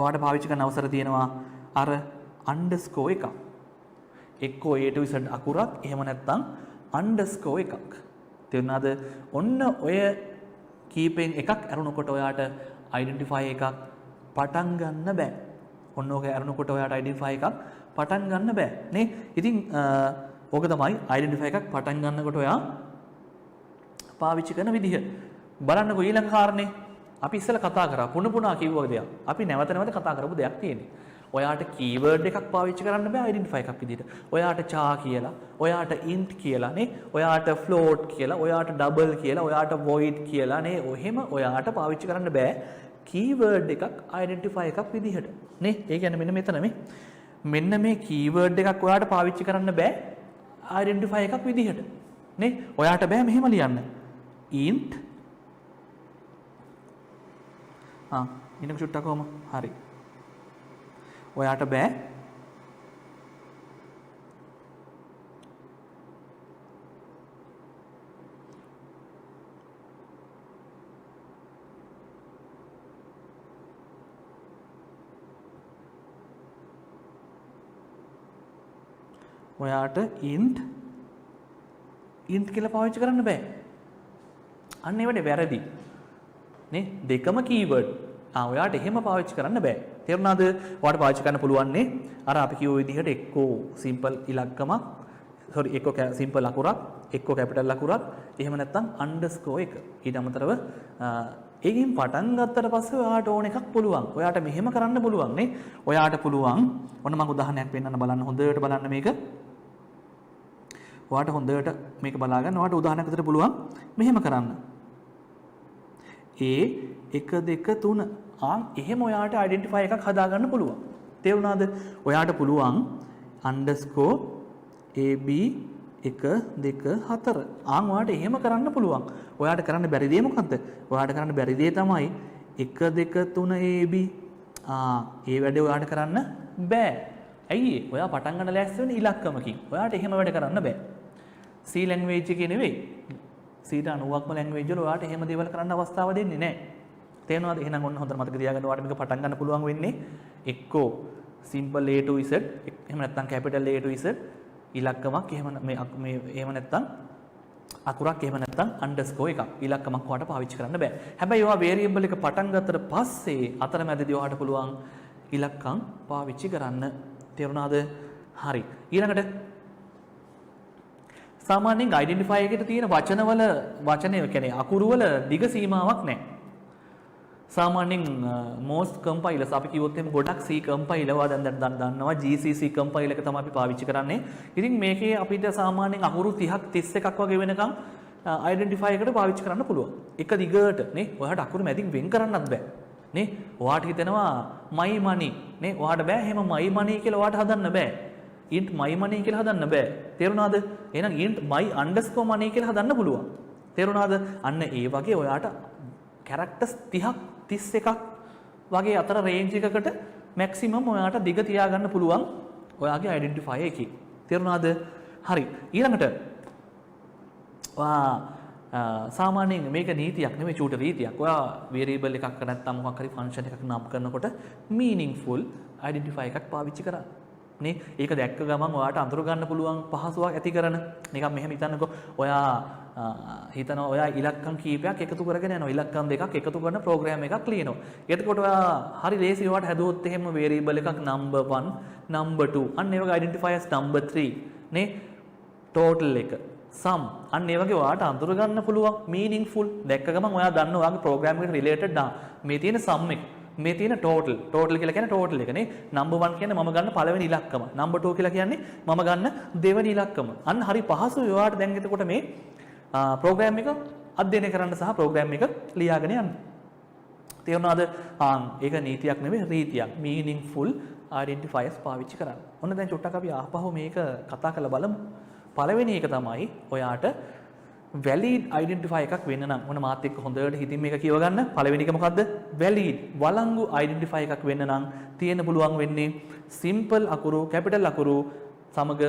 ඔයාට පාවිච්චි කරන්න අවසර තියෙනවා අර underscore එකක් එක්කෝ A to Z අකුරක් එහෙම නැත්නම් underscore එකක්. තේරුණාද? ඔන්න ඔය කීපෙන් එකක් අරුණකොට ඔයාට identify එකක් පටන් ගන්න බෑ. ඔන්න ඔක අරුණකොට ඔයාට identify එකක් පටන් ගන්න බෑ නේ. ඉතින් ඕක තමයි identify එකක් පටන් ගන්නකොට ඔයා පාවිච්චි කරන විදිහ. බලන්නකෝ ඊළඟ කාරණේ. අපි ඉස්සෙල්ලා කතා කරා පුණුපුණා කිව්ව දෙයක්. අපි නැවත නැවත කතා කරපු දෙයක් තියෙන්නේ. ඔයාට keyword එකක් පාවිච්චි කරන්න බෑ identify එකක් විදිහට. ඔයාට char කියලා, ඔයාට int කියලා නේ, ඔයාට float කියලා, ඔයාට double කියලා, ඔයාට void කියලා නේ. ඔහෙම ඔයාට පාවිච්චි කරන්න බෑ keyword එකක් identify එකක් විදිහට. නේ? ඒ කියන්නේ මෙන්න මෙතන මේ. මෙන්න මේ keyword එකක් ඔයාට පාවිච්චි කරන්න බෑ identify එකක් විදිහට. නේ? ඔයාට බෑ මෙහෙම ලියන්න. int ඊනක චුට්ටක් කොහම හරි. ඔයාට බෑ ඔයාට int කියලා පාවිච්චි කරන්න බෑ. අන්න ඒවනේ වැරදි. නේ දෙකම keyword. ඔයාට එහෙම පාවිච්චි කරන්න බෑ. තේරුණාද? ඔයාට පාවිච්චි කරන්න පුළුවන් නේ අර අපි කියෝ විදිහට එක්කෝ simple ඉලක්කමක් එක්කෝ simple ලකුරක් එක්කෝ capital ලකුරක් එහෙම නැත්නම් underscore එක. ඊට අමතරව ඒකෙන් පටන් ගත්තට පස්සේ ඔයාට ඕන එකක් පුළුවන්. ඔයාට මෙහෙම කරන්න පුළුවන් නේ. ඔයාට පුළුවන් ඔන්න මම උදාහරණයක් පෙන්නන්න බලන්න හොඳට බලන්න මේක. ඔයාට හොඳට මේක බලා ගන්න. ඔයාට උදාහරණයක් විතර පුළුවන් මෙහෙම කරන්න. A 1 2 3 එහෙම ඔයාට identify එකක් හදාගන්න පුළුවන්. තේරුණාද? ඔයාට පුළුවන් underscore AB 1 2 4 ඔයාට එහෙම කරන්න පුළුවන්. ඔයාට කරන්න බැරි දේ මොකද්ද? ඔයාට කරන්න බැරි දේ තමයි 1 2 3 AB. ඒ වැඩේ ඔයාට කරන්න බෑ. ඇයි ඒ? ඔයා පටන් ගන්න ලෑස්ති වෙන ඉලක්කමකින්. ඔයාට එහෙම වැඩ කරන්න බෑ. C language එකේ නෙවෙයි. 90%ක්ම language වල ඔයාට එහෙම දේවල් කරන්න අවස්ථාව දෙන්නේ නැහැ. තේරෙනවද? එහෙනම් ඔන්න හොඳට මතක තියාගන්න ඔයාට මේක පටන් ගන්න පුළුවන් වෙන්නේ එක්කෝ simple A to Z එහෙම නැත්නම් capital A to Z ඉලක්කමක් එහෙම මේ එහෙම නැත්නම් අකුරක් එහෙම නැත්නම් underscore එකක් ඉලක්කමක් ඔයාට පාවිච්චි කරන්න බෑ. හැබැයි ඔයා variable එක පටන් ගත්තට පස්සේ අතරමැදදී ඔයාට පුළුවන් ඉලක්කම් පාවිච්චි කරන්න. තේරුණාද? හරි. ඊළඟට සාමාන්‍යයෙන් identify එකට තියෙන වචනය කියන්නේ අකුරු වල දිග සීමාවක් නැහැ. සාමාන්‍යයෙන් most compilers අපි කිව්වොත් එimhe ගොඩක් C compiler වා දැන් දන්නවා GCC compiler එක තමයි අපි පාවිච්චි කරන්නේ. ඉතින් මේකේ අපිට සාමාන්‍යයෙන් අකුරු 30ක් 31ක් වගේ වෙනකන් identify එකට පාවිච්චි කරන්න පුළුවන්. එක දිගට නේ ඔයාලට අකුරු මැදින් වෙන් කරන්නත් බෑ. නේ ඔයාට හිතෙනවා my money නේ ඔයාට බෑ එහෙම my money කියලා ඔයාට හදන්න බෑ. int my money කියලා හදන්න බෑ. තේරුණාද? එහෙනම් int my underscore money කියලා හදන්න පුළුවන්. තේරුණාද? අන්න ඒ වගේ ඔයාට characters 30ක් 31ක් වගේ අතර රේන්ජ් එකකට මැක්සිමම් ඔයාට දිග තියාගන්න පුළුවන් ඔයාගේ identifier එකේ. තේරුණාද? හරි. ඊළඟට සාමාන්‍යයෙන් මේක නීතියක් නෙමෙයි චූට රීතියක්. ඔයා variable එකක් නැත්නම් මොකක් හරි function එකක් නම් කරනකොට meaningful identifier එකක් පාවිච්චි කරන්න. නේ ඒක දැක්ක ගමන් ඔයාට අඳුර ගන්න පුළුවන් පහසුවක් ඇති කරන. නිකන් මෙහෙම හිතන්නකෝ. ඔයා හිතනවා ඔයා ඉලක්කම් කීපයක් එකතු කරගෙන යනවා. ඉලක්කම් දෙකක් එකතු කරන ප්‍රෝග්‍රෑම් එකක් ලියනවා. එතකොට ඔයා හරි ලේසි ඔයාට හැදුවොත් එහෙම variable එකක් number 1 number 2 අන්න ඒ වගේ identifiers number 3 නේ total එක sum අන්න ඒ වගේ ඔයාට අඳුර ගන්න පුළුවන් meaningful දැක්ක ගමන් ඔයා දන්නවා ඔයාගේ ප්‍රෝග්‍රෑම් එකට related මේ තියෙන sum එක මේ තියෙන total කියලා කියන්නේ total එක නේ number 1 කියන්නේ මම ගන්න පළවෙනි ඉලක්කම number 2 කියලා කියන්නේ මම ගන්න දෙවෙනි ඉලක්කම අන්න හරි පහසුයි ඔයාට දැන් එතකොට මේ ප්‍රෝග්‍රෑම් එක අධ්‍යයනය කරන්න සහ ප්‍රෝග්‍රෑම් එක ලියාගෙන යන්න. තේරුණාද? ඒක නීතියක් නෙවෙයි රීතියක්. meaningful identifiers පාවිච්චි කරන්න. ඔන්න දැන් චුට්ටක් අපි ආපහු මේක කතා කරලා බලමු. පළවෙනි එක තමයි ඔයාට valid identifier එකක් වෙන්න නම් මොන මාත් එක්ක හොඳට හිතින් මේක කියව ගන්න. පළවෙනි එක මොකද්ද? valid වළංගු identifier එකක් වෙන්න නම් තියෙන්න පුළුවන් වෙන්නේ simple අකුරු capital අකුරු සමග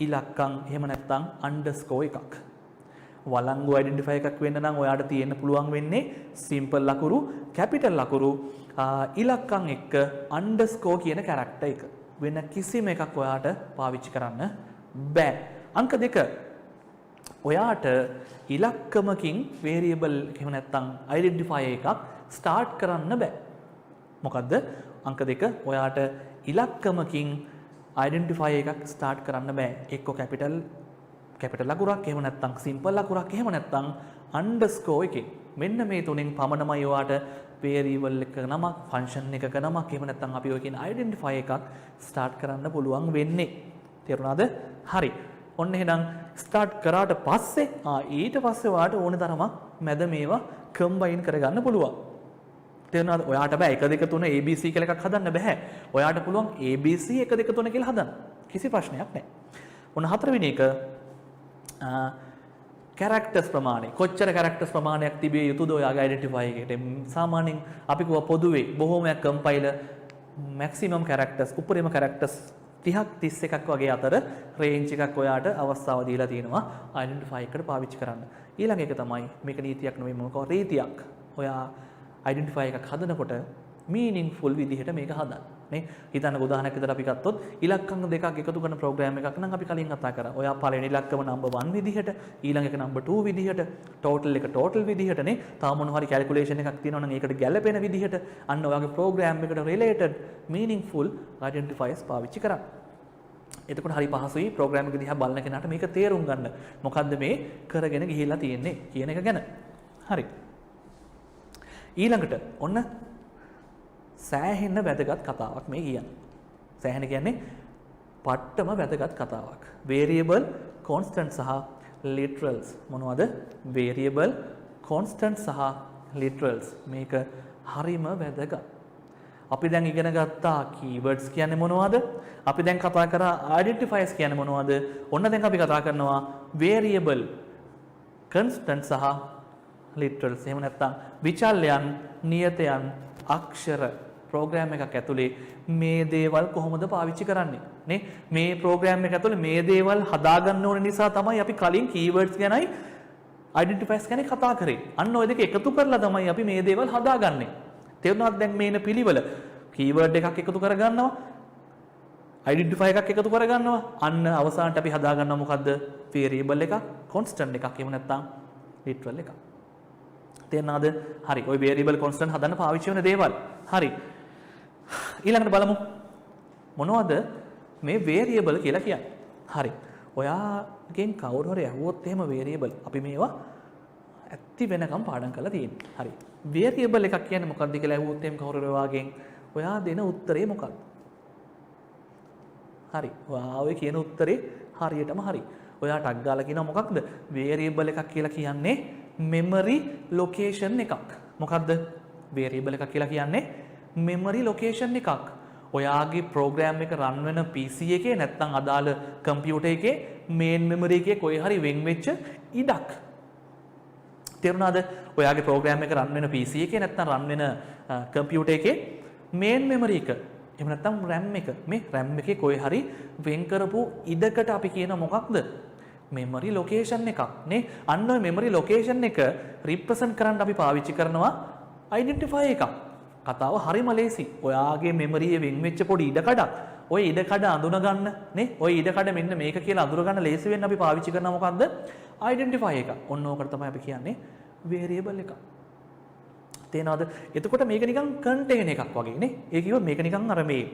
ඉලක්කම් එහෙම නැත්නම් underscore එකක්. වළංගු identify එකක් වෙන්න නම් ඔයාට තියෙන්න පුළුවන් වෙන්නේ simple ලකුරු capital ලකුරු ඉලක්කම් එක්ක underscore කියන character එක. වෙන කිසිම එකක් ඔයාට පාවිච්චි කරන්න බෑ. අංක 2 ඔයාට ඉලක්කමකින් variable එහෙම නැත්නම් identifier එකක් start කරන්න බෑ. මොකද්ද? අංක 2 ඔයාට ඉලක්කමකින් identifier එකක් start කරන්න බෑ. එක්ක capital ලකුරක් එහෙම නැත්නම් simple ලකුරක් එහෙම නැත්නම් underscore එකකින් මෙන්න මේ තුනෙන් පමණමයි ඔයාට variable එක නමක් function එකක නමක් එහෙම නැත්නම් අපි ඔය කියන identifier එකක් start කරන්න පුළුවන් වෙන්නේ. තේරුණාද? හරි. ඔන්න එහෙනම් start කරාට පස්සේ ඊට පස්සේ ඔයාට ඕන තරමක් මැද මේවා combine කරගන්න පුළුවන්. තේරුණාද? ඔයාට බෑ 1 2 3 ABC කියලා එකක් හදන්න බෑ. ඔයාට පුළුවන් ABC 1 2 3 කියලා හදන්න. කිසි ප්‍රශ්නයක් නැහැ. ඔන්න හතරවෙනි එක characters ප්‍රමාණය කොච්චර characters ප්‍රමාණයක් තිබිය යුතුද ඔයාගේ identifier එකට සාමාන්‍යයෙන් අපි කිව්වා පොදුවේ බොහෝමයක් compiler maximum characters උපරිම characters 30ක් 31ක් වගේ අතර range එකක් ඔයාට අවස්ථාව දීලා තියෙනවා identifier එකට පාවිච්චි කරන්න. ඊළඟ එක තමයි මේක නීතියක් නෙවෙයි මොකක්ද රීතියක්. ඔයා identifier එකක් හදනකොට meaningful විදිහට මේක හදන්න. නේ හිතන්න උදාහරණයක් විදිහට අපි ගත්තොත් ඉලක්කම් දෙකක් එකතු කරන ප්‍රෝග්‍රෑම් එකක් නම් අපි කලින් කතා කරා. ඔයා පළවෙනි ඉලක්කම number 1 විදිහට, ඊළඟ එක number 2 විදිහට, total එක total විදිහට නේ. තාම මොන හරි calculation එකක් තියෙනවා නම් ඒකට ගැළපෙන විදිහට අන්න ඔයාගේ ප්‍රෝග්‍රෑම් එකට related meaningful identifiers පාවිච්චි කරන්න. එතකොට හරි පහසුයි ප්‍රෝග්‍රෑම් එක දිහා බලන කෙනාට මේක තේරුම් ගන්න. මොකද්ද මේ කරගෙන ගිහිල්ලා තියෙන්නේ කියන එක ගැන. හරි. ඊළඟට ඔන්න සෑහෙන වැදගත් කතාවක් මේ කියන්නේ. සෑහෙන කියන්නේ පට්ටම වැදගත් කතාවක්. variable constant සහ literals මොනවද? variable constant සහ literals මේක හරිම වැදගත්. අපි දැන් ඉගෙන ගත්තා keywords කියන්නේ මොනවද? අපි දැන් කතා කරා identifiers කියන්නේ මොනවද? ඔන්න දැන් අපි කතා කරනවා variable constant සහ literals. එහෙම නැත්නම් විචල්යන්, නියතයන්, අක්ෂර ප්‍රෝග්‍රෑම් එකක් ඇතුලේ මේ දේවල් කොහොමද පාවිච්චි කරන්නේ නේ? මේ ප්‍රෝග්‍රෑම් එක ඇතුලේ මේ දේවල් හදාගන්න ඕන නිසා තමයි අපි කලින් keywords ගැනයි identifiers ගැන කතා කරේ. අන්න ওই දෙක එකතු කරලා තමයි අපි මේ දේවල් හදාගන්නේ. තේරුණාද දැන් මේන පිළිවෙල? keyword එකක් එකතු කරගන්නවා, identifier එකක් එකතු කරගන්නවා. අන්න අවසානට අපි හදාගන්නවා මොකද්ද? variable එකක්, constant එකක්, එහෙම නැත්නම් literal එකක්. තේරෙනවද? හරි. ওই variable constant හදන්න පාවිච්චි වෙන දේවල්. හරි. ඊළඟට බලමු මොනවද මේ variable කියලා කියන්නේ. හරි. ඔයාගෙන් කවුරු හරි අහුවොත් එහෙම variable අපි මේවා ඇත්ති වෙනකම් පාඩම් කරලා තියෙනවා. හරි. variable එකක් කියන්නේ මොකක්ද කියලා අහුවොත් එහෙම කවුරු හරි ඔයාගෙන් ඔයා දෙන උත්තරේ මොකක්ද? හරි. ඔයා ඔය කියන උත්තරේ හරියටම හරි. ඔයා ටක් ගාලා කියනවා මොකක්ද? variable එකක් කියලා කියන්නේ memory location එකක්. මොකක්ද? variable එකක් කියලා කියන්නේ memory location එකක්. ඔයාගේ program එක run වෙන PC එකේ නැත්නම් අදාළ computer එකේ main memory එකේ කොයි හරි වෙන් වෙච්ච ඉඩක්. තේරුණාද? ඔයාගේ program එක run වෙන PC එකේ නැත්නම් run වෙන computer එකේ main memory එක එහෙම නැත්නම් RAM එක. මේ RAM එකේ කොයි හරි වෙන් කරපු ඉඩකට අපි කියන මොකක්ද? memory location එකක් නේ. අන්න ඔය memory location එක represent කරන්න අපි පාවිච්චි කරනවා identifier එකක්. කතාව හරිම ලේසි. ඔයාගේ memory එකේ වෙන් වෙච්ච පොඩි ඉඩකඩක්. ඔය ඉඩකඩ අඳුන ගන්න නේ. ඔය ඉඩකඩ මෙන්න මේක කියලා අඳුර ගන්න ලේසි වෙන්න අපි පාවිච්චි කරනවා මොකද්ද? identifier එක. ඔන්න ඕකට තමයි අපි කියන්නේ variable එක. තේනවද? එතකොට මේක නිකන් contain එකක් වගේ නේ. ඒ කිව්ව මේක නිකන් අර මේ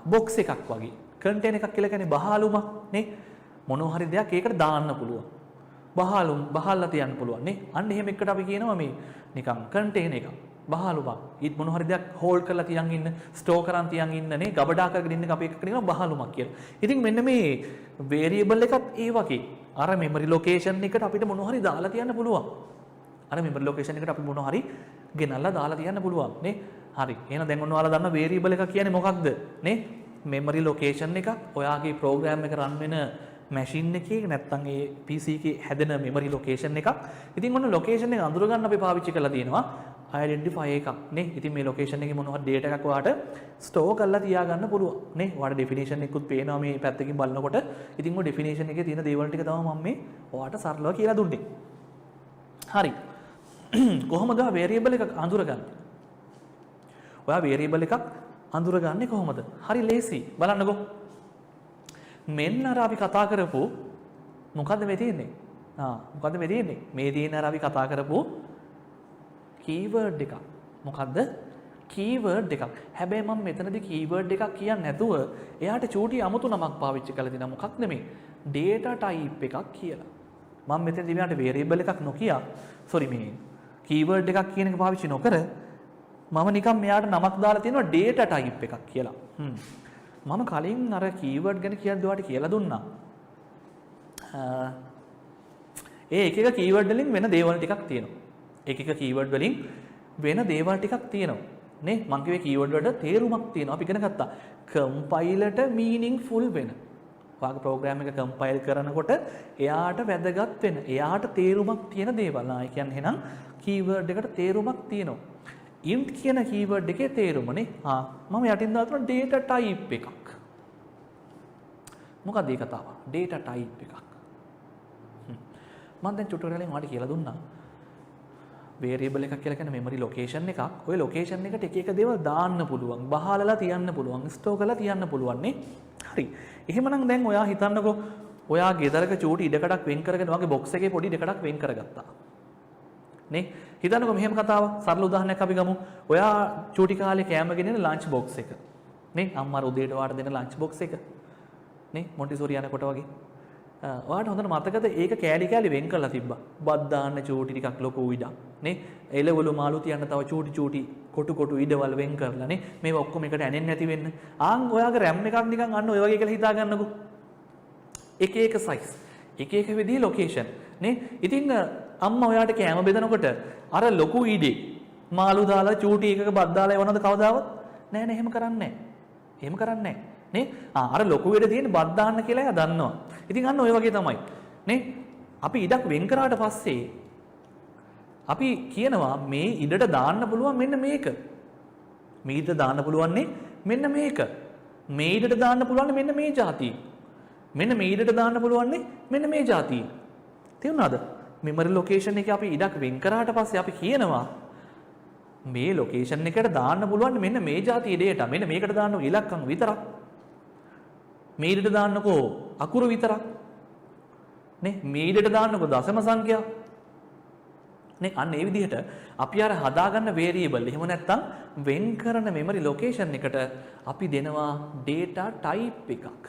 box එකක් වගේ. contain එකක් කියලා කියන්නේ බහලුමක් නේ. මොනවා හරි දෙයක් ඒකට දාන්න පුළුවන්. බහල්ලා තියන්න පුළුවන් නේ. අන්න එහෙම එකට අපි කියනවා මේ නිකන් contain එකක්. බහලුමක්. ඊත් මොනවා හරි දෙයක් hold කරලා තියන් ඉන්න, store කරන් තියන් ඉන්න නේ. ගබඩා කරගෙන ඉන්න අපි එකකට කියනවා බහලුමක් කියලා. ඉතින් මෙන්න මේ variable එකත් ඒ වගේ. අර memory location එකට අපිට මොනවා හරි දාලා තියන්න පුළුවන්. අර memory location එකට අපි මොනවා හරි ගෙනල්ලා දාලා තියන්න පුළුවන් නේ. හරි. එහෙනම් දැන් ඔන්න ඔයාලා දන්න variable එක කියන්නේ මොකක්ද නේ? memory location එකක්. ඔයාගේ program එක run වෙන machine එකේ නැත්නම් ඒ PC එකේ හැදෙන memory location එකක්. ඉතින් ඔන්න location එක අඳුර ගන්න අපි පාවිච්චි කරලා තියෙනවා identifier එකක් නේ. ඉතින් මේ location එකේ මොනවා හරි data එකක් ඔයාලට store කරලා තියාගන්න පුළුවන් නේ. ඔයාලට definition එකකුත් පේනවා මේ පැත්තකින් බලනකොට. ඉතින් ඔය definition එකේ තියෙන දේවල් ටික තමයි මම මේ ඔයාලට සරලව කියලා දුන්නේ. හරි. කොහොමද variable එකක් අඳුරගන්නේ? ඔයා variable එකක් අඳුරගන්නේ කොහොමද? හරි ලේසි. බලන්නකෝ. මෙන්න අර අපි කතා කරපු මොකද්ද මේ තියෙන්නේ? මොකද්ද මේ තියෙන්නේ? මේ තියෙන අර අපි කතා කරපු keyword එකක්. මොකද්ද? keyword එකක්. හැබැයි මම මෙතනදී keyword එකක් කියන්නේ නැතුව එයාට චූටි අමුතු නමක් පාවිච්චි කරලා දිනා මොකක්ද මේ? data type එකක් කියලා. මම මෙතනදී මෙයාට variable එකක් නොකිය මේ keyword එකක් කියන එක පාවිච්චි නොකර මම නිකන් මෙයාට නමක් දාලා තියෙනවා data type එකක් කියලා. මම කලින් අර keyword ගැන කියද්දී ඔයාලට කියලා දුන්නා. ඒ එක එක keyword වලින් වෙන දේවල් ටිකක් තියෙනවා. එක එක keyword වලින් වෙන දේවල් ටිකක් තියෙනවා. නේ මම කිව්වේ keyword වලට තේරුමක් තියෙනවා. අපි ඉගෙන ගත්තා. compilerට meaningful වෙන. ඔයාගේ program එක compile කරනකොට එයාට වැදගත් වෙන, එයාට තේරුමක් තියෙන දේවල්. ඒ කියන්නේ එහෙනම් keyword එකට තේරුමක් තියෙනවා. int කියන keyword එකේ තේරුමනේ. මම යටින් දාලා data type එකක්. මොකක්ද මේ කතාව? data type එකක්. මම දැන් tutorial එකෙන් ඔයාලට කියලා දුන්නා. variable එකක් කියලා කියන්නේ memory location එකක්. ওই location එකට එක එක දේවල් දාන්න පුළුවන්. බහලලා තියන්න පුළුවන්. store කරලා තියන්න පුළුවන් නේ. හරි. එහෙමනම් දැන් ඔයා හිතන්නකෝ ඔයා ගෙදරක චූටි ඉඩකඩක් වෙන් කරගෙන වගේ box එකේ පොඩි ඉඩකඩක් වෙන් කරගත්තා. නේ? හිතන්නකෝ මෙහෙම කතාවක්. සරල උදාහරණයක් අපි ගමු. ඔයා චූටි කාලේ කෑම ගෙනෙන lunch box එක. නේ? අම්මා උදේට වාට දෙන lunch box එක. නේ? මොන්ටිසෝරි යනකොට වගේ. ඔයාට හොඳට මතකද ඒක කෑලි කෑලි වෙන් කරලා තිබ්බා. බත් දාන්න චූටි ටිකක් ලොකු ඉඩක්. නේ? එළවලු මාළු තියන්න තව චූටි කොටු කොටු ඉඩවල වෙන් කරලා නේ. මේවා ඔක්කොම එකට ඇනෙන්නේ නැති වෙන්න. ආන් ඔයාගේ RAM එකක් නිකන් අන්න ඔය වගේ කියලා හිතා ගන්නකෝ. එක එක size. එක එක විදිහේ location. නේ? ඉතින් අම්මා ඔයාට කෑම බෙදනකොට අර ලොකු ඉඩේ මාළු දාලා චූටි එකක බත් දාලා එවනවද කවදාවත්? නෑ නේ එහෙම කරන්නේ නෑ. එහෙම කරන්නේ නෑ. නේ? අර ලොකු ඉඩ තියෙන බත් දාන්න කියලා එයා දන්නවා. ඉතින් අන්න ඔය වගේ තමයි. නේ? අපි ඉඩක් වෙන් කරාට පස්සේ අපි කියනවා මේ ඉඩට දාන්න පුළුවන් මෙන්න මේක. මේ ඉඩට දාන්න පුළුවන්නේ මෙන්න මේක. මේ ඉඩට දාන්න පුළුවන් මෙන්න මේ જાතිය. මෙන්න මේ ඉඩට දාන්න පුළුවන්නේ මෙන්න මේ જાතිය. තේරුණාද? memory location එකේ අපි ඉඩක් වෙන් කරාට පස්සේ අපි කියනවා මේ location එකට දාන්න පුළුවන් මෙන්න මේ જાතිය data. මෙන්න මේකට දාන්න ඉලක්කම් විතරක්. මේ ඉඩට දාන්නකෝ අකුරු විතරක්. නේ? මේ ඉඩට දාන්නකෝ දශම සංඛ්‍යා. නේ? අන්න ඒ විදිහට අපි අර හදාගන්න variable එහෙම නැත්නම් වෙන් කරන memory location එකට අපි දෙනවා data type එකක්.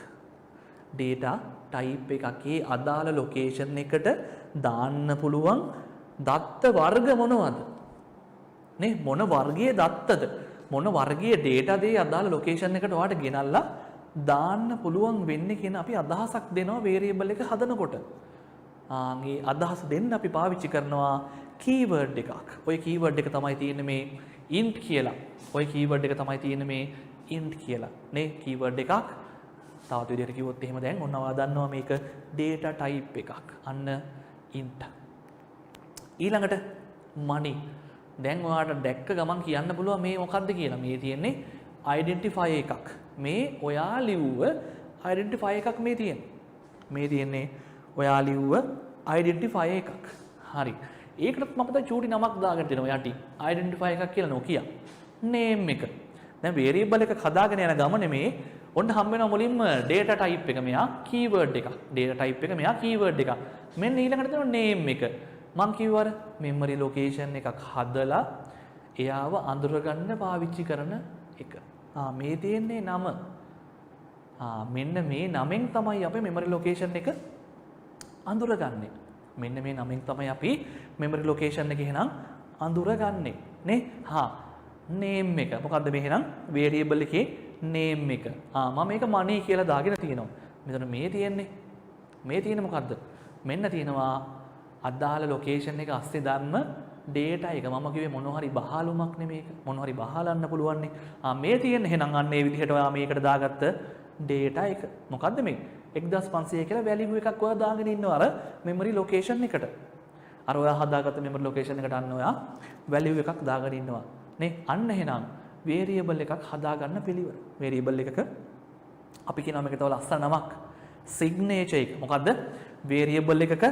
data type එකකේ අදාළ location එකට දාන්න පුළුවන් දත්ත වර්ග මොනවද? නේ? මොන වර්ගයේ දත්තද? මොන වර්ගයේ data දේ අදාළ location එකට ඔයාලට ගෙනල්ලා දාන්න පුළුවන් වෙන්නේ කියන අපි අදහසක් දෙනවා variable එක හදනකොට. ඒ අදහස දෙන්න අපි පාවිච්චි කරනවා keyword එකක්. ওই keyword එක තමයි තියෙන්නේ මේ int කියලා. ওই keyword එක තමයි තියෙන්නේ මේ int කියලා. නේ? keyword එකක්. තවත් විදිහට කිව්වොත් එහෙම දැන් ඔන්නවා දන්නවා මේක data type එකක්. අන්න int. ඊළඟට money. දැන් ඔයාලට දැක්ක ගමන් කියන්න පුළුවන් මේ මොකක්ද කියලා. මේ තියෙන්නේ identifier එකක්. මේ ඔයා ලිව්ව identifier එකක් මේ තියෙන්නේ. මේ තියෙන්නේ ඔයා ලිව්ව identifier එකක්. හරි. ඒකටත් මම දැන් චූටි නමක් දාගෙන තිනවා යටි. identifier එකක් කියලා නොකිය. name එක. දැන් variable එකක් හදාගෙන යන ගමනේ මේ ඔන්න හම් වෙනවා මුලින්ම data type එක මෙයා keyword එකක්. data type එක මෙයා keyword එකක්. මෙන්න ඊළඟට තියෙනවා name එක. මම කිව්වර memory location එකක් හදලා එයාව අඳුරගන්න පාවිච්චි කරන එක. මේ තියෙන්නේ නම. මෙන්න මේ නමෙන් තමයි අපි memory location එක අඳුරගන්නේ. මෙන්න මේ නමෙන් තමයි අපි memory location එක එහෙනම් අඳුරගන්නේ. නේ? name එක. මොකද්ද මේ එහෙනම් variable එකේ name එක. මම මේක money කියලා දාගෙන තියෙනවා. මෙතන මේ තියෙන්නේ. මේ තියෙන්නේ මොකද්ද? මෙන්න තියෙනවා අදාළ location එක ASCII ධර්ම data එක. මම කිව්වේ මොන හරි බහලුමක් නෙමේක. මොන හරි බහලන්න පුළුවන් නේ. මේ තියෙන්නේ එහෙනම් අන්න ඒ විදිහට ඔයා මේකට දාගත්ත data එක. මොකද්ද මේ? 1500 කියලා value එකක් ඔයා දාගෙන ඉන්නවා අර memory location එකට. අර ඔයා හදාගත්ත memory location එකට අන්න ඔයා value එකක් දාගෙන ඉන්නවා. නේ? අන්න එහෙනම් variable එකක් හදාගන්න පිළිවෙල. variable එකක අපි කියනවා මේකට තව ලස්සන නමක් signature එක. මොකද්ද? variable එකක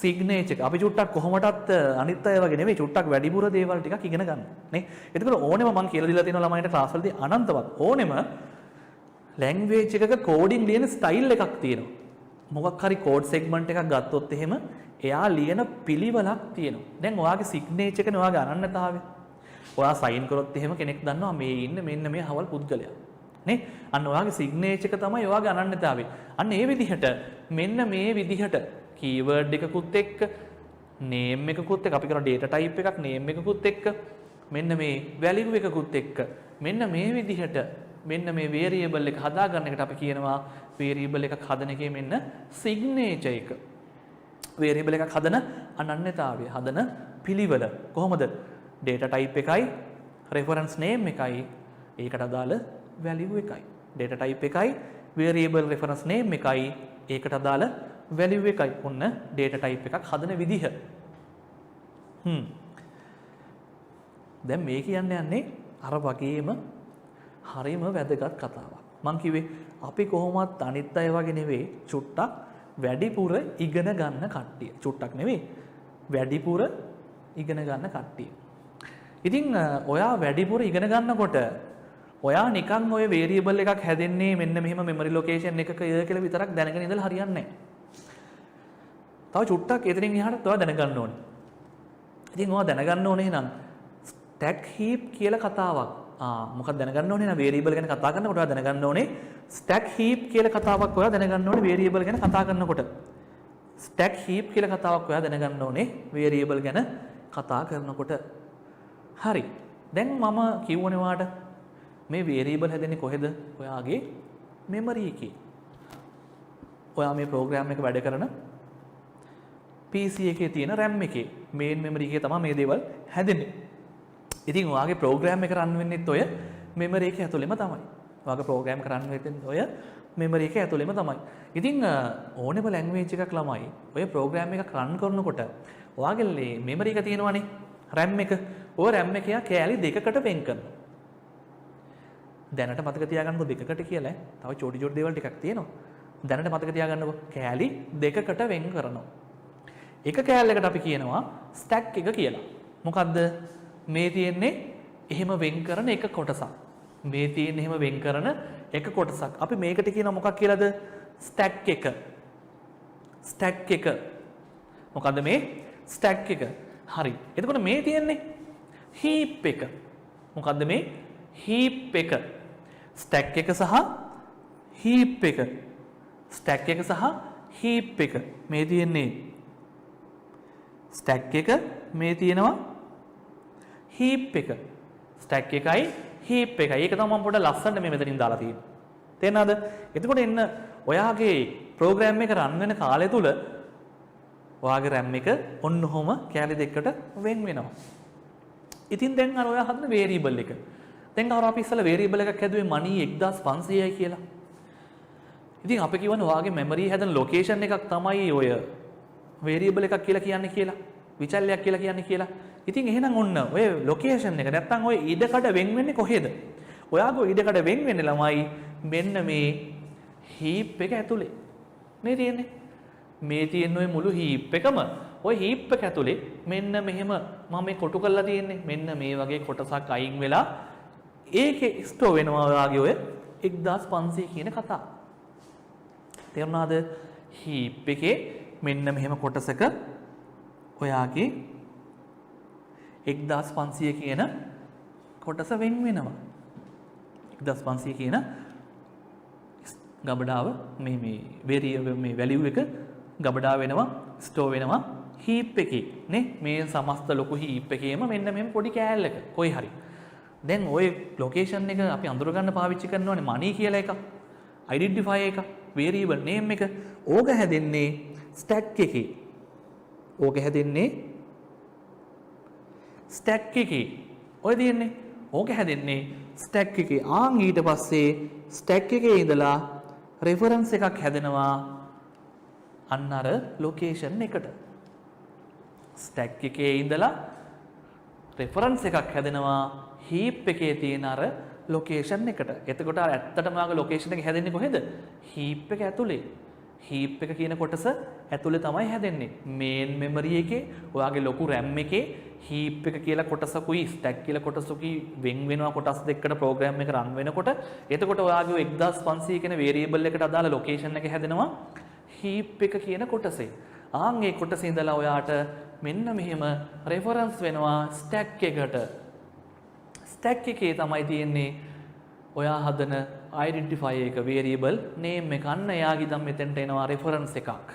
signature එක. අපි චුට්ටක් කොහොමදත් අනිත් අය වගේ නෙමෙයි චුට්ටක් වැඩිපුර දේවල් ටිකක් ඉගෙන ගන්න. නේ? එතකොට ඕනෙම මම කියලා දීලා තියෙනවා ළමයින්ට ක්ලාස් වලදී අනන්තවත් ඕනෙම language එකක coding ලියන style එකක් තියෙනවා. මොකක් හරි code segment එකක් ගත්තොත් එහෙම එයා ලියන පිළිවෙලක් තියෙනවා. දැන් ඔයාගේ signature එකනේ ඔයාගේ අනන්‍යතාවය. ඔයා sign කරොත් එහෙම කෙනෙක් දන්නවා මේ ඉන්නේ මෙන්න මේ හවල් පුද්ගලයා. නේ? අන්න ඔයාගේ signature එක තමයි ඔයාගේ අනන්‍යතාවය. අන්න ඒ විදිහට මෙන්න මේ විදිහට keyword එකකුත් එක්ක name එකකුත් එක්ක අපි කරන data type එකක් name එකකුත් එක්ක මෙන්න මේ value එකකුත් එක්ක මෙන්න මේ විදිහට මෙන්න මේ variable එක හදාගන්න එකට අපි කියනවා variable එකක් හදන එකේ මෙන්න signature එක. variable එකක් හදන අනන්‍යතාවය හදන පිළිවෙල කොහොමද? data type එකයි reference name එකයි ඒකට අදාළ value එකයි. data type එකයි variable reference name එකයි ඒකට අදාළ value එකයි. ඔන්න data type එකක් හදන විදිහ. දැන් මේ යන්නේ අර වගේම හරිම වැදගත් කතාවක්. මං කිව්වේ අපි කොහොමවත් අනිත් අය වගේ නෙවෙයි චුට්ටක් වැඩිපුර ඉගෙන ගන්න කට්ටිය. චුට්ටක් නෙවෙයි වැඩිපුර ඉගෙන ගන්න කට්ටිය. ඉතින් ඔයා වැඩිපුර ඉගෙන ගන්නකොට ඔයා නිකන් ඔය වේරියබල් එකක් හැදෙන්නේ මෙන්න මෙහෙම මෙමරි ලොකේෂන් එකක කියලා විතරක් දැනගෙන ඉඳලා හරියන්නේ නැහැ. තව චුට්ටක් එතනින් එහාට ඔයා දැනගන්න ඕනේ. ඉතින් ඔයා දැනගන්න ඕනේ නම් ස්ටැක් හීප් කියලා කතාවක්. මොකක්ද දැනගන්න ඕනේ නම් වේරියබල් ගැන කතා කරනකොට ඔයා දැනගන්න ඕනේ ස්ටැක් හීප් කියලා කතාවක් ඔයා දැනගන්න ඕනේ වේරියබල් ගැන කතා කරනකොට. ස්ටැක් හීප් කියලා කතාවක් ඔයා දැනගන්න ඕනේ වේරියබල් ගැන කතා කරනකොට. හරි. දැන් මම කිව්වනේ ඔයාට මේ වේරියබල් හැදෙන්නේ කොහෙද? ඔයාගේ මෙමරි එකේ. ඔයා මේ ප්‍රෝග්‍රෑම් එක වැඩ කරන PC එකේ තියෙන RAM එකේ මේන් මෙමරි එකේ තමයි මේ දේවල් හැදෙන්නේ. ඉතින් ඔයාගේ ප්‍රෝග්‍රෑම් එක රන් වෙන්නෙත් ඔය මෙමරි එක ඇතුළෙම තමයි. ඔයාගේ ප්‍රෝග්‍රෑම් එක රන් වෙන්නේ ඔය මෙමරි එක ඇතුළෙම තමයි. ඉතින් ඕනෙම ලැන්ග්වේජ් එකක් ළමයි ඔය ප්‍රෝග්‍රෑම් එකක් රන් කරනකොට ඔයාගේ මෙමරි එක තියෙනවනේ RAM එක. ඔය RAM එක කෑලි දෙකකට වෙන් කරනවා. දැනට මතක තියාගන්නකො දෙකකට කියලා. තව චෝටි චෝටි දේවල් ටිකක් තියෙනවා. දැනට මතක තියාගන්නකො කෑලි දෙකකට වෙන් කරනවා. එක කෑල්ලකට අපි කියනවා ස්ටැක් එක කියලා. මොකද්ද? මේ තියෙන්නේ එහෙම වෙන් කරන එක කොටසක්. මේ තියෙන්නේ එහෙම වෙන් කරන එක කොටසක්. අපි මේකට කියනවා මොකක් කියලාද? ස්ටැක් එක. ස්ටැක් එක. මොකද්ද මේ? ස්ටැක් එක. හරි. එතකොට මේ තියෙන්නේ හීප් එක. මොකද්ද මේ? හීප් එක. ස්ටැක් එක සහ හීප් එක. ස්ටැක් එක සහ හීප් එක. මේ තියෙන්නේ ස්ටැක් එක, මේ තියෙනවා හීප් එක. ස්ටැක් එකයි හීප් එකයි. ඒක තමයි මම පොඩ්ඩක් ලස්සනට මේ මෙතනින් දාලා තියෙන්නේ. තේරෙනවද? එතකොට එන්න ඔයාගේ ප්‍රෝග්‍රෑම් එක රන් වෙන කාලය තුල ඔයාගේ RAM එක ඔන්න ඔහොම කැලි දෙකකට වෙන් වෙනවා. ඉතින් දැන් අර ඔයා හදන වේරියබල් එක. දැන් අර අපි ඉස්සෙල්ලා වේරියබල් එකක් හැදුවේ money 1500යි කියලා. ඉතින් අපි කියවන ඔයාගේ මෙමරි හැදෙන ලොකේෂන් එකක් තමයි ඔය වේරියබල් එකක් කියලා කියන්නේ කියලා. විචල්‍යයක් කියලා කියන්නේ කියලා. ඉතින් එහෙනම් ඔන්න ඔය ලොකේෂන් එක නැත්තම් ඔය ඉඩකඩ වෙන් වෙන්නේ කොහෙද? ඔයාගේ ඉඩකඩ වෙන් වෙන්නේ ළමයි මෙන්න මේ හීප් එක ඇතුලේ. මේ තියෙන්නේ. මේ තියෙන ඔය මුළු හීප් එකම ඔය හීප් එක ඇතුලේ මෙන්න මෙහෙම මම මේ කොටු කරලා තියෙන්නේ. මෙන්න මේ වගේ කොටසක් අයින් වෙලා ඒකේ ස්ටෝර් වෙනවා ඔයාගේ ඔය 1500 කියන කතාව. තේරුණාද? හීප් එකේ මෙන්න මෙහෙම කොටසක ඔයාගේ 1500 කියන කොටස වෙන් වෙනවා. 1500 කියන ගබඩාව මේ වේරියබල් මේ වැලියු එක ගබඩා වෙනවා ස්ටෝර් වෙනවා හීප් එකේ නේ. මේ සමස්ත ලොකු හීප් එකේම මෙන්න මෙහෙම පොඩි කෑල්ලක කොයි හරි. දැන් ওই ලොකේෂන් එක අපි අඳුර ගන්න පාවිච්චි කරනවානේ money කියලා එකක්, identifier එකක්, variable name එක. ඕක හැදෙන්නේ ස්ටැක් එකේ. ඕක හැදෙන්නේ ස්ටැක් එකේ. ඔය තියෙන්නේ. ඕක හැදෙන්නේ ස්ටැක් එකේ. ආන් ඊට පස්සේ ස්ටැක් එකේ ඉඳලා රෙෆරන්ස් එකක් හැදෙනවා අන්න අර ලොකේෂන් එකට. ස්ටැක් එකේ ඉඳලා රෙෆරන්ස් එකක් හැදෙනවා හීප් එකේ තියෙන අර ලොකේෂන් එකට. එතකොට අර ඇත්තටම ආගේ ලොකේෂන් එක හැදෙන්නේ කොහෙද? හීප් එක ඇතුලේ. හීප් එක කියන කොටස ඇතුලේ තමයි හැදෙන්නේ. මේන් මෙමරි එකේ ඔයාගේ ලොකු RAM එකේ හීප් එක කියලා කොටසකුයි ස්ටැක් කියලා කොටසකුයි වෙන් වෙනවා කොටස් දෙකකට ප්‍රෝග්‍රෑම් එක රන් වෙනකොට. එතකොට ඔයාගේ 1500 කියන වේරියබල් එකට අදාළ ලොකේෂන් එක හැදෙනවා හීප් එක කියන කොටසේ. ආන් ඒ කොටසේ ඉඳලා ඔයාට මෙන්න මෙහෙම රෙෆරන්ස් වෙනවා ස්ටැක් එකට. ස්ටැක් එකේ තමයි තියෙන්නේ ඔයා හදන identifier එක variable name එක. අන්න එයාගේ දැන් මෙතෙන්ට එනවා reference එකක්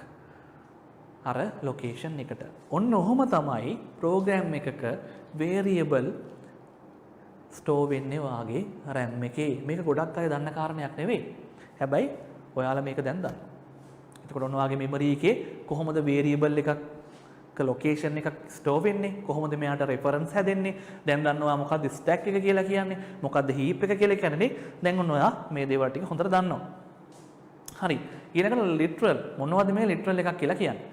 අර location එකට. ඔන්න ඔහොම තමයි program එකක variable store වෙන්නේ වාගේ RAM එකේ. මේක ගොඩක් අය දන්න කාරණයක් නෙවෙයි. හැබැයි ඔයාලා මේක දැන් දන්නවා. එතකොට ඔන්න වාගේ memory එකේ කොහොමද variable එකක් ලොකේෂන් එකක් ස්ටෝර් වෙන්නේ, කොහොමද මෙයාට රෙෆරන්ස් හැදෙන්නේ, දැන් දන්නවා මොකද්ද ස්ටැක් එක කියලා කියන්නේ, මොකද්ද හීප් එක කියලා කියන්නේ. දැන් ඔන්න ඔයා මේ දේවල් ටික හොඳට දන්නවා. හරි. ඊළඟට ලිටරල්. මොනවද මේ ලිටරල් එකක් කියලා කියන්නේ?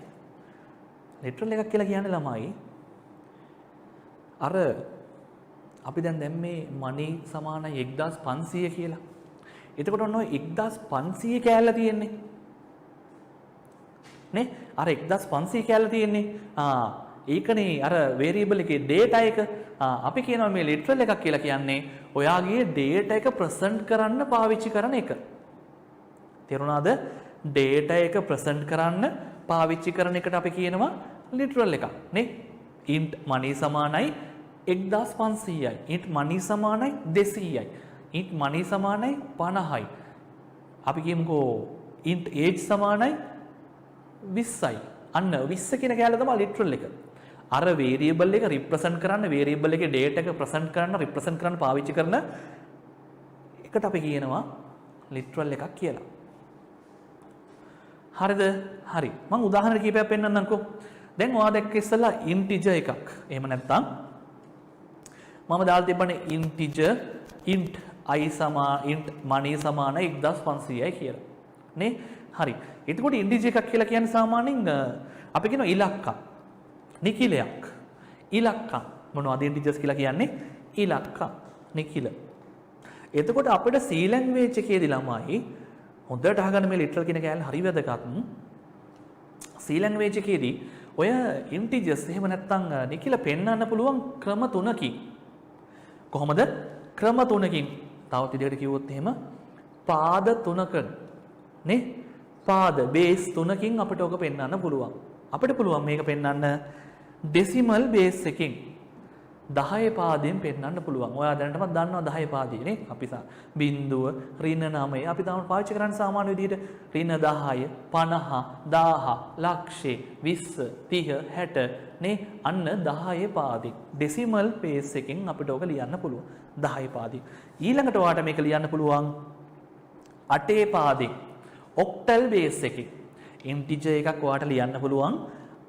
ලිටරල් එකක් කියලා කියන්නේ ළමයි අර අපි දැන් මේ money සමානයි 1500 කියලා. එතකොට ඔන්න ඔය 1500 කෑල්ල තියෙන්නේ නේ. අර 1500 කෑල්ල තියෙන්නේ ඒකනේ අර වේරියබල් එකේ data එක අපි කියනවා මේ literal එකක් කියලා කියන්නේ ඔයාගේ data එක present කරන්න පාවිච්චි කරන එක. තේරුණාද? data එක present කරන්න පාවිච්චි කරන එකට අපි කියනවා literal එකක් නේ. int money සමානයි 1500යි. int money සමානයි 200යි. int money සමානයි 50යි. අපි කියමුකෝ int age සමානයි 20යි. අන්න 20 කියන කැලේ තමයි literal එක. අර variable එක represent කරන්න variable එකේ data එක present කරන්න represent කරන්න පාවිච්චි කරන එකට අපි කියනවා literal එකක් කියලා. හරිද? හරි. මම උදාහරණ කිහිපයක් පෙන්නන්නම්කෝ. දැන් ඔයා දැක්ක ඉස්සලා integer එකක්. එහෙම නැත්නම් මම දාලා තිබ්බනේ integer int I int money සමාන 1500යි කියලා. නේ? හරි. එතකොට integer එකක් කියලා කියන්නේ සාමාන්‍යයෙන් අපි කියන ඉලක්කම්. නිකිලයක්. ඉලක්කම්. මොනවද integers කියලා කියන්නේ? ඉලක්කම්. නිකිල. එතකොට අපිට C language එකේදී ළමයි හොඳට අහගන්න මේ literal කියන කැලේ හරි වැදගත්. C language එකේදී ඔය integers එහෙම නැත්නම් නිකිල පෙන්වන්න පුළුවන් ක්‍රම තුනකින්. කොහොමද? ක්‍රම තුනකින්. තවත් විදිහකට කිව්වොත් එහෙම පාද තුනක නේ? පාද බේස් තුනකින් අපිට ඔක පෙන්වන්න පුළුවන්. අපිට පුළුවන් මේක පෙන්වන්න ඩෙසිමල් බේස් එකකින් 10 පාදයෙන් පෙන්වන්න පුළුවන්. ඔයා දැනටමත් දන්නවා 10 පාදය නේ. අපි බිංදුව, ඍණ 9 අපි තාම පාවිච්චි කරන්නේ සාමාන්‍ය විදිහට ඍණ 10, 50, 1000, ලක්ෂේ, 20, 30, 60 නේ. අන්න 10 පාදයෙන් ඩෙසිමල් බේස් එකකින් අපිට ඔක ලියන්න පුළුවන්. 10 පාදයෙන්. ඊළඟට ඔයාට මේක ලියන්න පුළුවන් 8 පාදයෙන් ඔක්ටල් බේස් එකකින්. integer එකක් ඔයාට ලියන්න පුළුවන්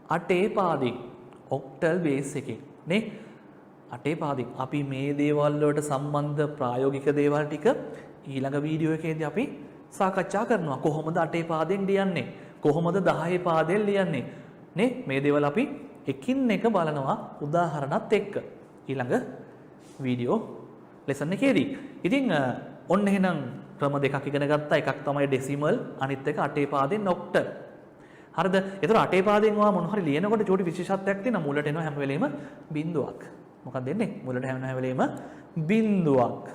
8 පාදයෙන් ඔක්ටල් බේස් එකකින් නේ. 8 පාදයෙන් අපි මේ දේවල් වලට සම්බන්ධ ප්‍රායෝගික දේවල් ටික ඊළඟ වීඩියෝ එකේදී අපි සාකච්ඡා කරනවා. කොහොමද 8 පාදයෙන් ලියන්නේ? කොහොමද 10 පාදයෙන් ලියන්නේ? නේ? මේ දේවල් අපි එකින් එක බලනවා උදාහරණත් එක්ක ඊළඟ වීඩියෝ ලෙසන් එකේදී. ඉතින් ඔන්න එහෙනම් ක්‍රම දෙකක් ඉගෙන ගත්තා. එකක් තමයි ඩෙසිමල්, අනිත් එක 8 පාදයෙන් ඔක්ටල්. හරිද? ඒතර 8 පාදයෙන් ඔයා මොන හරි ලියනකොට චූටි විශේෂත්වයක් තියෙනවා. මුලට එනවා හැම වෙලෙම බිංදුවක්. මොකක්ද එන්නේ? මුලට හැම වෙලෙම බිංදුවක්.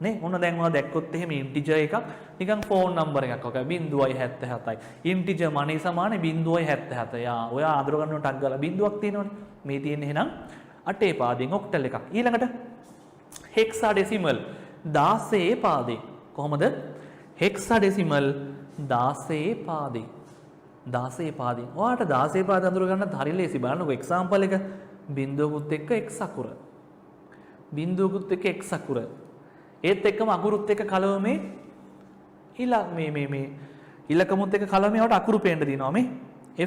නේ? මොන දැන් ඔයා දැක්කොත් එහෙම integer එකක් නිකන් ෆෝන් නම්බර් එකක් වගේ 0.77යි. integer money සමානයි 0.77. ඔයා අඳුර ගන්නව ටක් ගාලා බිංදුවක් තියෙනවනේ. මේ තියෙන්නේ එහෙනම් 8 පාදයෙන් ඔක්ටල් එකක්. ඊළඟට hexadecimal 16 පාදයෙන්. කොහොමද? hexadecimal 16 පාදයෙන්. 16 පාදයෙන්. ඔයාට 16 පාද අඳුර ගන්නත් හරි ලේසි. බලන්නකො එක්සැම්පල් එක බිංදුවකුත් එක්ක x අකුර. බිංදුවකුත් එක්ක x අකුර. ඒත් එක්කම අකුරුත් එක්ක කලවමේ මේ ඉලකමුත් එක්ක කලවමේ වට අකුරු පේන්න තියෙනවා මේ.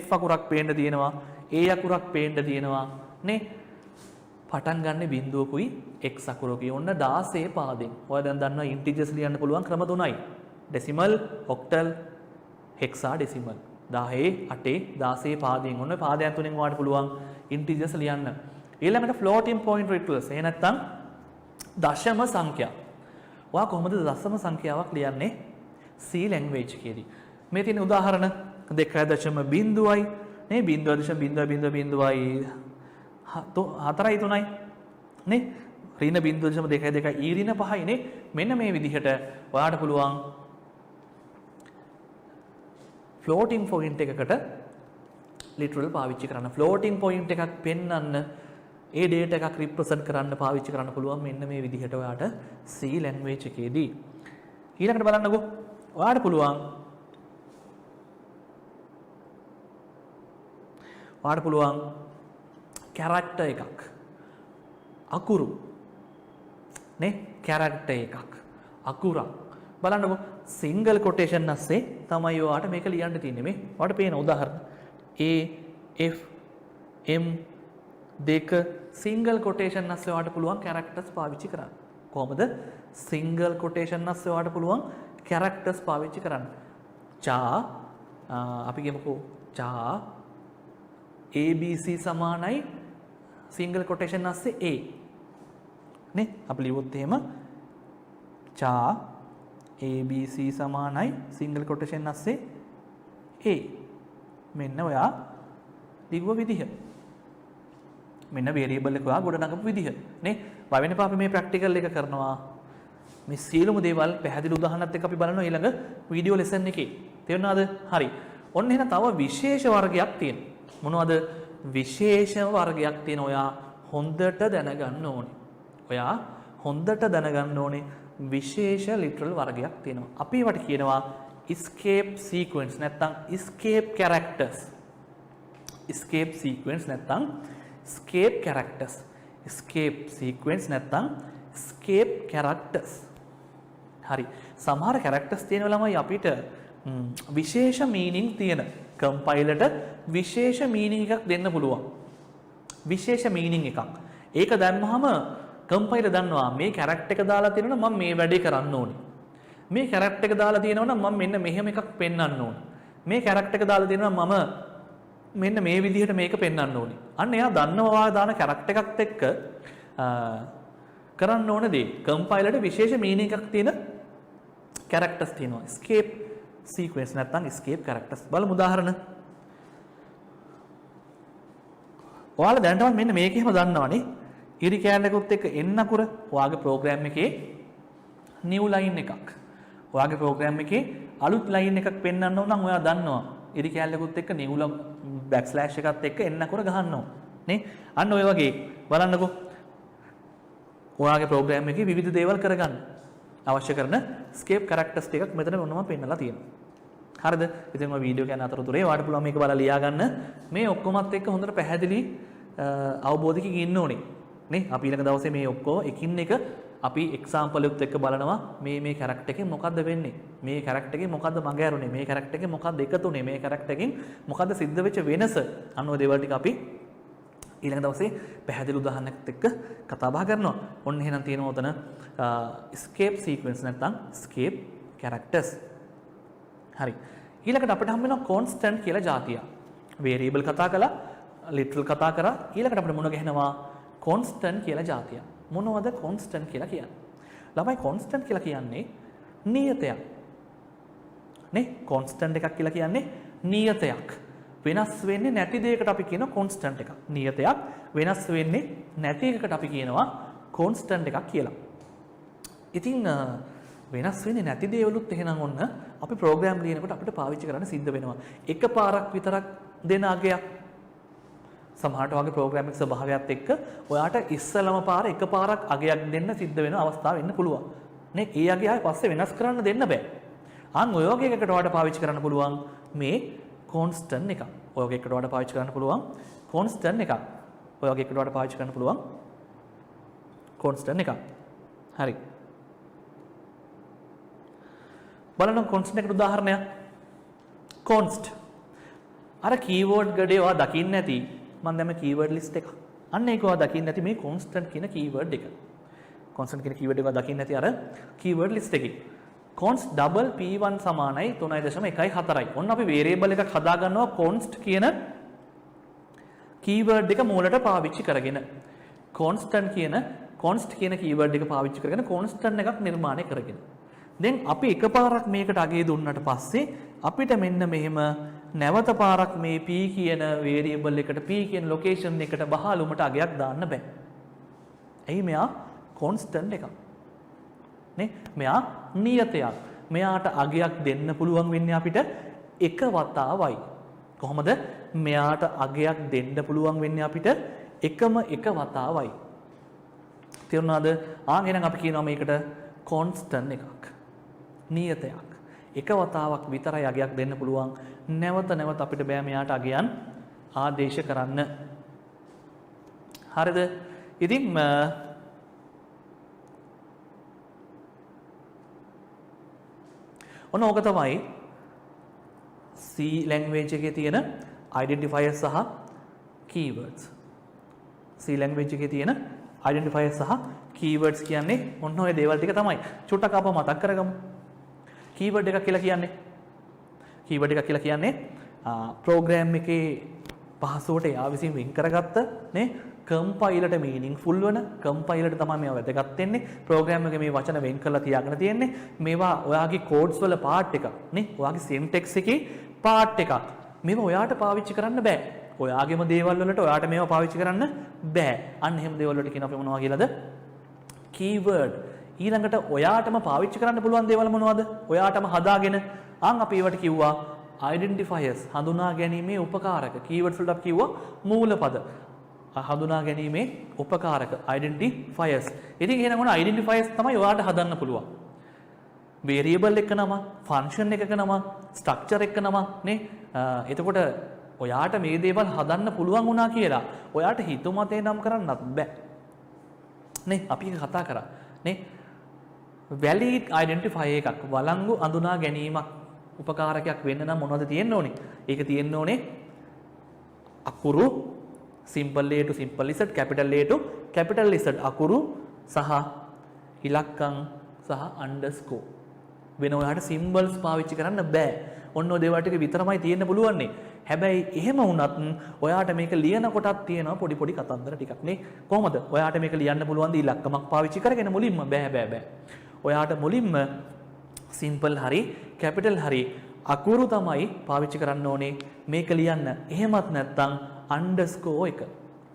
f අකුරක් පේන්න තියෙනවා. a අකුරක් පේන්න තියෙනවා. නේ? පටන් ගන්න බිංදුවකුයි x අකුරකුයි ඔන්න 16 පාදයෙන්. ඔයා දැන් දන්නවා integers ලියන්න පුළුවන් ක්‍රම තුනයි. decimal, octal, hexadecimal. 10, 8, 16 පාදයෙන්. ඔන්න පාදයන් තුනෙන් ඔයාලට පුළුවන් integers ලියන්න. ඊළඟට floating point rituals. එහෙ නැත්නම් දශම සංඛ්‍යා. ඔයා කොහොමද දශම සංඛ්‍යාවක් ලියන්නේ? C language එකේදී. මේ තියෙන උදාහරණ 2.0යි නේ 0.000යි 4යි 3යි නේ ඍණ 0.2යි ඊ ඍණ 5යි නේ. මෙන්න මේ විදිහට ඔයාට පුළුවන් floating point එකකට literal පාවිච්චි කරන්න. floating point එකක් පෙන්වන්න ඒ data එකක් represent කරන්න පාවිච්චි කරන්න පුළුවන් මෙන්න මේ විදිහට ඔයාට C language එකේදී. ඊළඟට බලන්නකෝ ඔයාට පුළුවන් character එකක් අකුරු නේ character එකක් අකුරක් බලන්නකෝ single quotation නැස්සේ තමයි ඔයාට මේක ලියන්න තියෙන්නේ. මේ ඔයාට පේන උදාහරණ A F M දෙක single quotation නැස්සේ ඔයාට පුළුවන් characters පාවිච්චි කරන්න. කොහොමද? single quotation නැස්සේ ඔයාට පුළුවන් characters පාවිච්චි කරන්න. චා අපි කියමුකෝ චා ABC සමානයි single quotation නැස්සේ A නේ අපි ලියුවොත් එහෙම චා ABC සමානයි single quotation නැස්සේ A මෙන්න ඔයා ලිව්ව විදිහ මෙන්න variable එක ඔයා ගොඩනගපු විදිහ නේ. බය වෙන්න එපා අපි මේ practical එක කරනවා. මේ සියලුම දේවල් පැහැදිලි උදාහරණත් එක්ක අපි බලනවා ඊළඟ වීඩියෝ ලෙසන් එකේ. තේරුණාද? හරි. ඔන්න එහෙනම් තව විශේෂ වර්ගයක් තියෙනවා. මොනවද? විශේෂ වර්ගයක් තියෙන ඔයා හොඳට දැනගන්න ඕනේ. ඔයා හොඳට දැනගන්න ඕනේ විශේෂ literal වර්ගයක් තියෙනවා. අපි ඒවට කියනවා escape sequence නැත්නම් escape characters. escape sequence නැත්නම් escape characters. escape sequence නැත්නම් escape characters. හරි. සමහර characters තියෙනවා ළමයි අපිට විශේෂ meaning තියෙන compiler ට විශේෂ meaning එකක් දෙන්න පුළුවන්. විශේෂ meaning එකක්. ඒක දැම්මහම compiler දන්නවා මේ character එක දාලා තියෙනවා මම මේ වැඩේ කරන්න ඕනේ. මේ character එක දාලා තියෙනවා නම් මම මෙන්න මෙහෙම එකක් පෙන්වන්න ඕනේ. මේ character එක දාලා තියෙනවා මම මෙන්න මේ විදිහට මේක පෙන්වන්න ඕනේ. අන්න එයා දන්නවා දාන character එකත් එක්ක කරන්න ඕන දේ. compiler ට විශේෂ meaning එකක් තියෙන characters තියෙනවා. escape sequence නැත්නම් escape characters. බලමු උදාහරණ. ඔයාලා දැනටම මෙන්න මේකෙම දන්නවනේ. ඉරි කෑල්ලකුත් එක්ක එන්න අකුර ඔයාගේ program එකේ new line එකක්. ඔයාගේ program එකේ අලුත් line එකක් පෙන්වන්න ඕන නම් ඔයා දන්නවා. ඉරි කෑල්ලකුත් එක්ක new backslash එකත් එක්ක එන්න අකුර ගහනවා. නේ? අන්න ඔය වගේ බලන්නකෝ. ඔයාගේ program එකේ විවිධ දේවල් කරගන්න අවශ්‍ය කරන escape characters ටිකක් මෙතන මොනවද පෙන්නලා තියෙනවා. හරිද? ඉතින් ඔය වීඩියෝ කියන අතරතුරේ ඔයාලට පුළුවන් මේක බලලා ලියා ගන්න. මේ ඔක්කොමත් එක්ක හොඳට පැහැදිලි අවබෝධයකින් ඉන්න ඕනේ. නේ? අපි ඊළඟ දවසේ මේ ඔක්කොම එකින් එක අපි example එකත් එක්ක බලනවා මේ character එකෙන් මොකද්ද වෙන්නේ? මේ character එකෙන් මොකද්ද මග ඇරුනේ? මේ character එකෙන් මොකද්ද එකතුනේ? මේ character එකෙන් මොකද්ද සිද්ධ වෙච්ච වෙනස? අන්න ඔය දේවල් ටික අපි ඊළඟ දවසේ පැහැදිලි උදාහරණයක් එක්ක කතා බහ කරනවා. ඔන්න එහෙනම් තියෙනවා උතන escape sequence නැත්නම් escape characters. හරි. ඊළඟට අපිට හම් වෙනවා constant කියලා જાතිය. variable කතා කළා, literal කතා කරා. ඊළඟට අපිට මුණ ගැහෙනවා constant කියලා જાතිය. මොනවද constant කියලා කියන්නේ? ළමයි constant කියලා කියන්නේ නියතයක්. නේ? constant එකක් කියලා කියන්නේ නියතයක්. වෙනස් වෙන්නේ නැති දෙයකට අපි කියනවා constant එකක්. නියතයක් වෙනස් වෙන්නේ නැති එකකට අපි කියනවා constant එකක් කියලා. ඉතින් වෙනස් වෙන්නේ නැති දේවලුත් එහෙනම් ඔන්න අපි ප්‍රෝග්‍රෑම් ලියනකොට අපිට පාවිච්චි කරන්න සිද්ධ වෙනවා. එකපාරක් විතරක් දෙන අගයක්. සමහරට වගේ ප්‍රෝග්‍රෑම් එක ස්වභාවයත් එක්ක ඔයාට ඉස්සලම පාර එකපාරක් අගයක් දෙන්න සිද්ධ වෙන අවස්ථා වෙන්න පුළුවන්. නේ? ඒ අගය ආයෙ පස්සේ වෙනස් කරන්න දෙන්න බෑ. අන් ඔය වගේ එකකට ඔයාට පාවිච්චි කරන්න පුළුවන් මේ constant එකක්. ඔය වගේ එකකට ඔයාට පාවිච්චි කරන්න පුළුවන් constant එකක්. ඔය වගේ එකකට ඔයාට පාවිච්චි කරන්න පුළුවන් constant එකක්. හරි. බලන්න constant එකට උදාහරණයක්. const. අර keyword ගඩේ ඔයා දකින්න ඇති. මම දැම්ම keyword list එක. අන්න ඒක ඔයා දකින්න ඇති මේ constant කියන keyword එක. constant කියන keyword එක ඔයා දකින්න ඇති අර keyword list එකේ. const double p1 සමානයි 3.14යි. ඔන්න අපි variable එකක් හදා ගන්නවා const කියන keyword එක මූලට පාවිච්චි කරගෙන. const කියන keyword එක පාවිච්චි කරගෙන constant එකක් නිර්මාණය කරගෙන. දැන් අපි එකපාරක් මේකට අගය දුන්නට පස්සේ අපිට මෙන්න මෙහෙම නැවත පාරක් මේ p කියන variable එකට p කියන location එකට බහලුමට අගයක් දාන්න බෑ. එයි මෙයා constant එකක්. නේ? මෙයා නියතයක්. මෙයාට අගයක් දෙන්න පුළුවන් වෙන්නේ අපිට එක වතාවයි. කොහොමද? මෙයාට අගයක් දෙන්න පුළුවන් වෙන්නේ අපිට එකම එක වතාවයි. තේරුණාද? එහෙනම් අපි කියනවා මේකට constant එකක්. නියතයක්. එක වතාවක් විතරයි අගයක් දෙන්න පුළුවන්. නැවත නැවත අපිට බෑ මෙයාට අගයන් ආදේශ කරන්න. හරිද? ඉතින් ඔන්න ඕක තමයි C language එකේ තියෙන identifiers සහ keywords. C language එකේ තියෙන identifiers සහ keywords කියන්නේ ඔන්න ඔය දේවල් ටික තමයි. චුට්ටක් අපව මතක් කරගමු. keyword එකක් කියලා කියන්නේ program එකේ පහසුවට එයා විසින් වෙන් කරගත්ත නේ කම්පයිලර්ට මීනින්ග්ෆුල් වන කම්පයිලර්ට තමයි මේවා වැදගත් වෙන්නේ. ප්‍රෝග්‍රෑම් එකේ මේ වචන වෙන් කරලා තියාගෙන තියෙන්නේ. මේවා ඔයාගේ කෝඩ්ස් වල පාර්ට් එකක් නේ. ඔයාගේ සින්ටැක්ස් එකේ පාර්ට් එකක්. මේවා ඔයාට පාවිච්චි කරන්න බෑ. ඔයාගේම දේවල් වලට ඔයාට මේවා පාවිච්චි කරන්න බෑ. අන්න එහෙම දේවල් වලට කියන අපි මොනවා කියලාද? keyword. ඊළඟට ඔයාටම පාවිච්චි කරන්න පුළුවන් දේවල් මොනවද? ඔයාටම හදාගෙන අපි ඒවට කිව්වා identifiers, හඳුනා ගැනීමේ උපකාරක. keywords වලට අපි කිව්වා මූලපද. හඳුනා ගැනීමේ උපකාරක identifiers. ඉතින් එහෙනම් ඔන්න identifiers තමයි ඔයාට හදන්න පුළුවන්. variable එක නම, function එකක නම, structure එක නම නේ. එතකොට ඔයාට මේ දේවල් හදන්න පුළුවන් වුණා කියලා ඔයාට හිතුමතේ නම් කරන්නත් බෑ. නේ අපි එක කතා කරා නේ. valid identifier එකක් වළංගු අඳුනා ගැනීමක් උපකාරකයක් වෙන්න නම් මොනවද තියෙන්න ඕනේ? ඒක තියෙන්න ඕනේ අකුරු simple A to simple Z, capital A to capital Z අකුරු සහ ඉලක්කම් සහ underscore. වෙන ඔයාට symbols පාවිච්චි කරන්න බෑ. ඔන්න ඔය දේවල් ටික විතරමයි තියෙන්න පුළුවන්නේ. හැබැයි එහෙම වුණත් ඔයාට මේක ලියන කොටත් තියෙනවා පොඩි පොඩි කතන්දර ටිකක් නේ. කොහොමද? ඔයාට මේක ලියන්න පුළුවන් ද ඉලක්කමක් පාවිච්චි කරගෙන මුලින්ම බෑ. ඔයාට මුලින්ම simple හරි capital හරි අකුරු තමයි පාවිච්චි කරන්න ඕනේ මේක ලියන්න. එහෙමත් නැත්නම් underscore එක.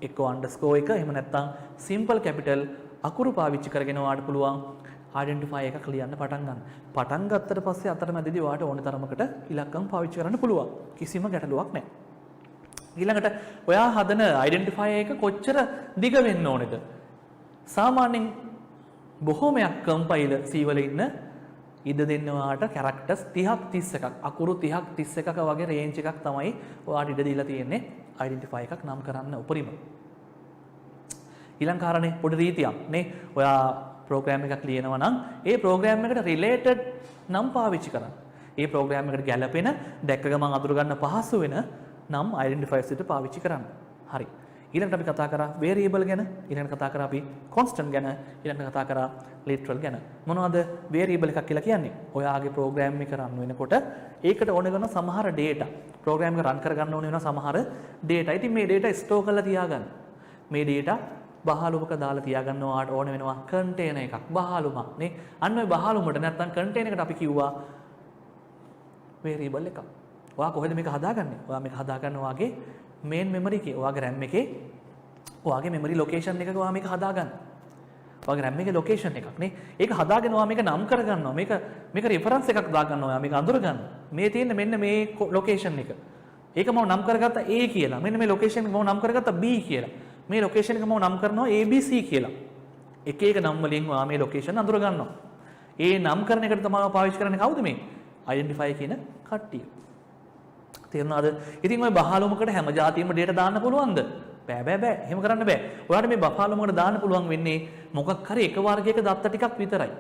එක්කෝ underscore එක එහෙම නැත්නම් simple capital අකුරු පාවිච්චි කරගෙන ඔයාට පුළුවන් identify එකක් ලියන්න පටන් ගන්න. පටන් ගත්තට පස්සේ අතරමැදදී ඔයාට ඕන තරමකට ඉලක්කම් පාවිච්චි කරන්න පුළුවන්. කිසිම ගැටලුවක් නැහැ. ඊළඟට ඔයා හදන identify එක කොච්චර දිග වෙන්න ඕනේද? සාමාන්‍යයෙන් බොහෝමයක් කම්පයිලර් C වල ඉන්න ඉඩ දෙන්න ඔයාට characters 30ක් 31ක් අකුරු 30ක් 31ක වගේ range එකක් තමයි ඔයාට ඉඩ දීලා තියෙන්නේ identify එකක් නම් කරන්න උපරිම. ඊළඟ කාරණේ පොඩි රීතියක් නේ. ඔයා program එකක් ලියනවා නම් ඒ program එකට related නම් පාවිච්චි කරන්න. ඒ program එකට ගැලපෙන දැක්ක ගමන් අඳුර ගන්න පහසු වෙන නම් identifiers විතර පාවිච්චි කරන්න. හරි. ඊළඟට අපි කතා කරා variable ගැන, ඊළඟට කතා කරා අපි constant ගැන, ඊළඟට කතා කරා literal ගැන. මොනවද variable එකක් කියලා කියන්නේ? ඔයාගේ program එක run වෙනකොට ඒකට ඕන කරන සමහර data, program එක run කරගන්න ඕන වෙන සමහර data. ඉතින් මේ data store කරලා තියාගන්න. මේ data බහලුමක දාලා තියාගන්න ඔයාට ඕන වෙනවා container එකක්, බහලුමක් නේ. අන්න ඔය බහලුමට නැත්තම් container එකට අපි කිව්වා variable එකක්. ඔයා කොහෙද මේක හදාගන්නේ? ඔයා මේක හදාගන්න ඔයාගේ main memory එකේ, ඔයාගේ RAM එකේ ඔයාගේ memory location එකක ඔයා මේක හදාගන්න. ඔයාගේ RAM එකේ location එකක් නේ. ඒක හදාගෙන ඔයා මේක නම් කරගන්නවා. මේක reference එකක් දාගන්නවා. ඔයා මේක අඳුර ගන්න. මේ තියෙන මෙන්න මේ location එක. ඒක මම නම් කරගත්ත A කියලා. මෙන්න මේ location එක මම නම් කරගත්ත B කියලා. මේ location එක මම නම් කරනවා ABC කියලා. එක එක නම් වලින් ඔයා මේ location අඳුර ගන්නවා. ඒ නම් කරන එකට තමයි පාවිච්චි කරන්නේ කවුද මේ? identify කියන කට්ටිය. තේරුණාද? ඉතින් ඔය බහලුමකට හැම જાතියෙම data දාන්න පුළුවන්ද? බෑ. එහෙම කරන්න බෑ. ඔයාලට මේ බහලුමකට දාන්න පුළුවන් වෙන්නේ මොකක් හරි එක වර්ගයක දත්ත ටිකක් විතරයි.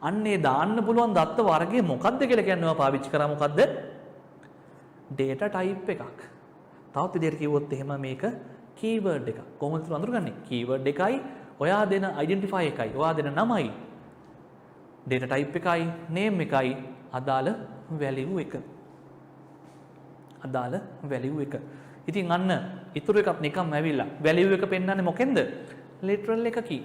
අන්නේ දාන්න පුළුවන් දත්ත වර්ගය මොකක්ද කියලා කියන්නේ ඔයා පාවිච්චි කරා මොකද්ද? data type එකක්. තවත් විදිහට කිව්වොත් එහෙම මේක keyword එකක්. කොහොමද අඳුරගන්නේ? keyword එකයි ඔයා දෙන identify එකයි ඔයා දෙන නමයි data type එකයි name එකයි අදාළ value එක. අදාළ value එක. ඉතින් අන්න ඊටු එකක් නිකම්ම ඇවිල්ලා value එක පෙන්වන්නේ මොකෙන්ද? literal එකකින්.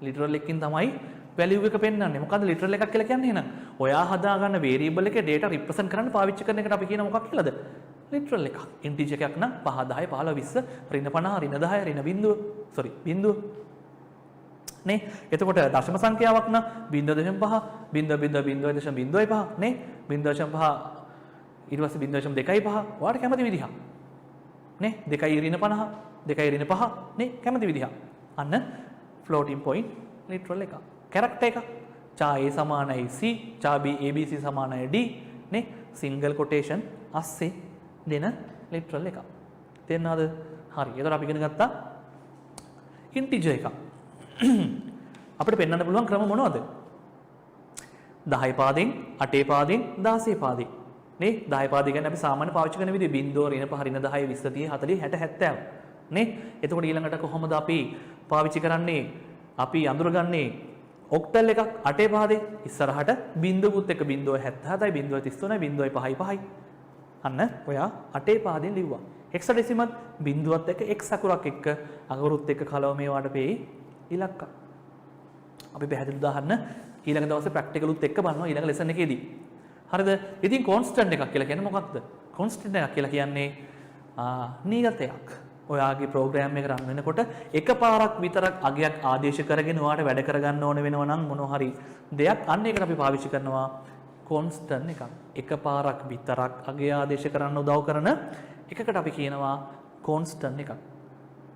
literal එකකින් තමයි value එක පෙන්වන්නේ. මොකද්ද literal එකක් කියලා කියන්නේ එහෙනම්? ඔයා හදාගන්න variable එකේ data represent කරන්න පාවිච්චි කරන එකට අපි කියන මොකක් කියලාද? literal එකක්. integer එකක් නම් 5 10 15 20 ඍණ 50 ඍණ 10 ඍණ බිංදුව බිංදුව නේ. එතකොට දශම සංඛ්‍යාවක් නම් 0.5 0.0.0.5 නේ 0.5 ඊට පස්සේ 0.25 ඔයාලට කැමති විදිහ නේ 2 ඍණ 50 2 ඍණ 5 නේ කැමති විදිහ. අන්න floating point literal එක. character එක cha a සමානයි c cha b abc සමානයි d නේ single quotation අස්සේ දෙන literal එක. තේරෙනවද? හරි. එතකොට අපි ඉගෙන ගත්තා integer එක. අපිට පෙන්වන්න පුළුවන් ක්‍රම මොනවද? 10 පාදෙන් 8 පාදෙන් 16 පාදෙන් නේ 10 පාදේ කියන්නේ අපි සාමාන්‍ය පාවිච්චි කරන විදිහ 0 ඍණ 5 ඍණ 10 20 30 40 60 70 නේ. එතකොට ඊළඟට කොහොමද අපි පාවිච්චි කරන්නේ? අපි අඳුරගන්නේ ඔක්ටල් එකක් 8 පාදේ ඉස්සරහට බිංදුවකුත් එක්ක 0.77යි 0.33යි 0.5යි අන්න ඔයා 8 පාදෙන් ලිව්වා. හෙක්සඩෙසිමල් බිංදුවත් එක්ක x අකුරක් එක්ක අකුරුත් එක්ක කලව මේවට පෙයි ඉලක්ක. අපි පැහැදිලි උදාහරණ ඊළඟ දවසේ ප්‍රැක්ටිකලුත් එක්ක බලනවා ඊළඟ ලෙසන් එකේදී. හරිද? ඉතින් constant එකක් කියලා කියන්නේ මොකක්ද? constant එකක් කියලා කියන්නේ නීගතයක්. ඔයාගේ ප්‍රෝග්‍රෑම් එක රන් වෙනකොට එකපාරක් විතරක් අගයක් ආදේශ කරගෙන ඔයාට වැඩ කරගන්න ඕන වෙනවා නම් මොනවා හරි දෙයක් අන්න ඒකට අපි පාවිච්චි කරනවා කොන්ස්ටන්ට් එකක්. එකපාරක් විතරක් අගය ආදේශ කරන්න උදව් කරන එකකට අපි කියනවා කොන්ස්ටන්ට් එකක්.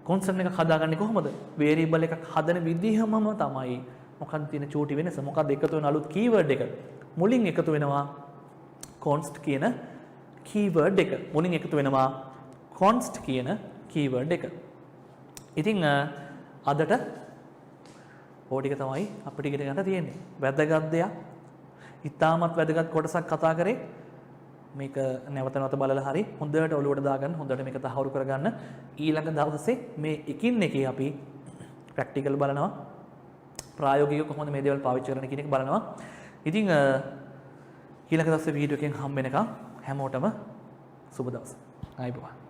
කොන්ස්ටන්ට් එකක් හදාගන්නේ කොහොමද? වේරියබල් එකක් හදන විදිහමම තමයි. මොකක්ද තියෙන චූටි වෙනස? මොකක්ද එකතු වෙන අලුත් කීවර්ඩ් එක? මුලින් එකතු වෙනවා const කියන කීවර්ඩ් එක. මුලින් එකතු වෙනවා const කියන කීවර්ඩ් එක. ඉතින් අදට ඕ ටික තමයි අපිට ඉගෙන ගන්න තියෙන්නේ. වැදගත් දෙයක්. ඉතාමත් වැදගත් කොටසක් කතා කරේ. මේක නැවත නැවත බලලා හරි හොඳට ඔලුවට දාගන්න, හොඳට මේක තහවුරු කරගන්න. ඊළඟ දවසේ මේ එකින් එකේ අපි ප්‍රැක්ටිකල් බලනවා. ප්‍රායෝගිකව කොහොමද මේ දේවල් පාවිච්චි කරන්න කියන එක බලනවා. ඉතින් ඊළඟ දවසේ වීඩියෝ එකෙන් හම්බ වෙනකම් හැමෝටම සුබ දවසක්. ආයිබෝවන්.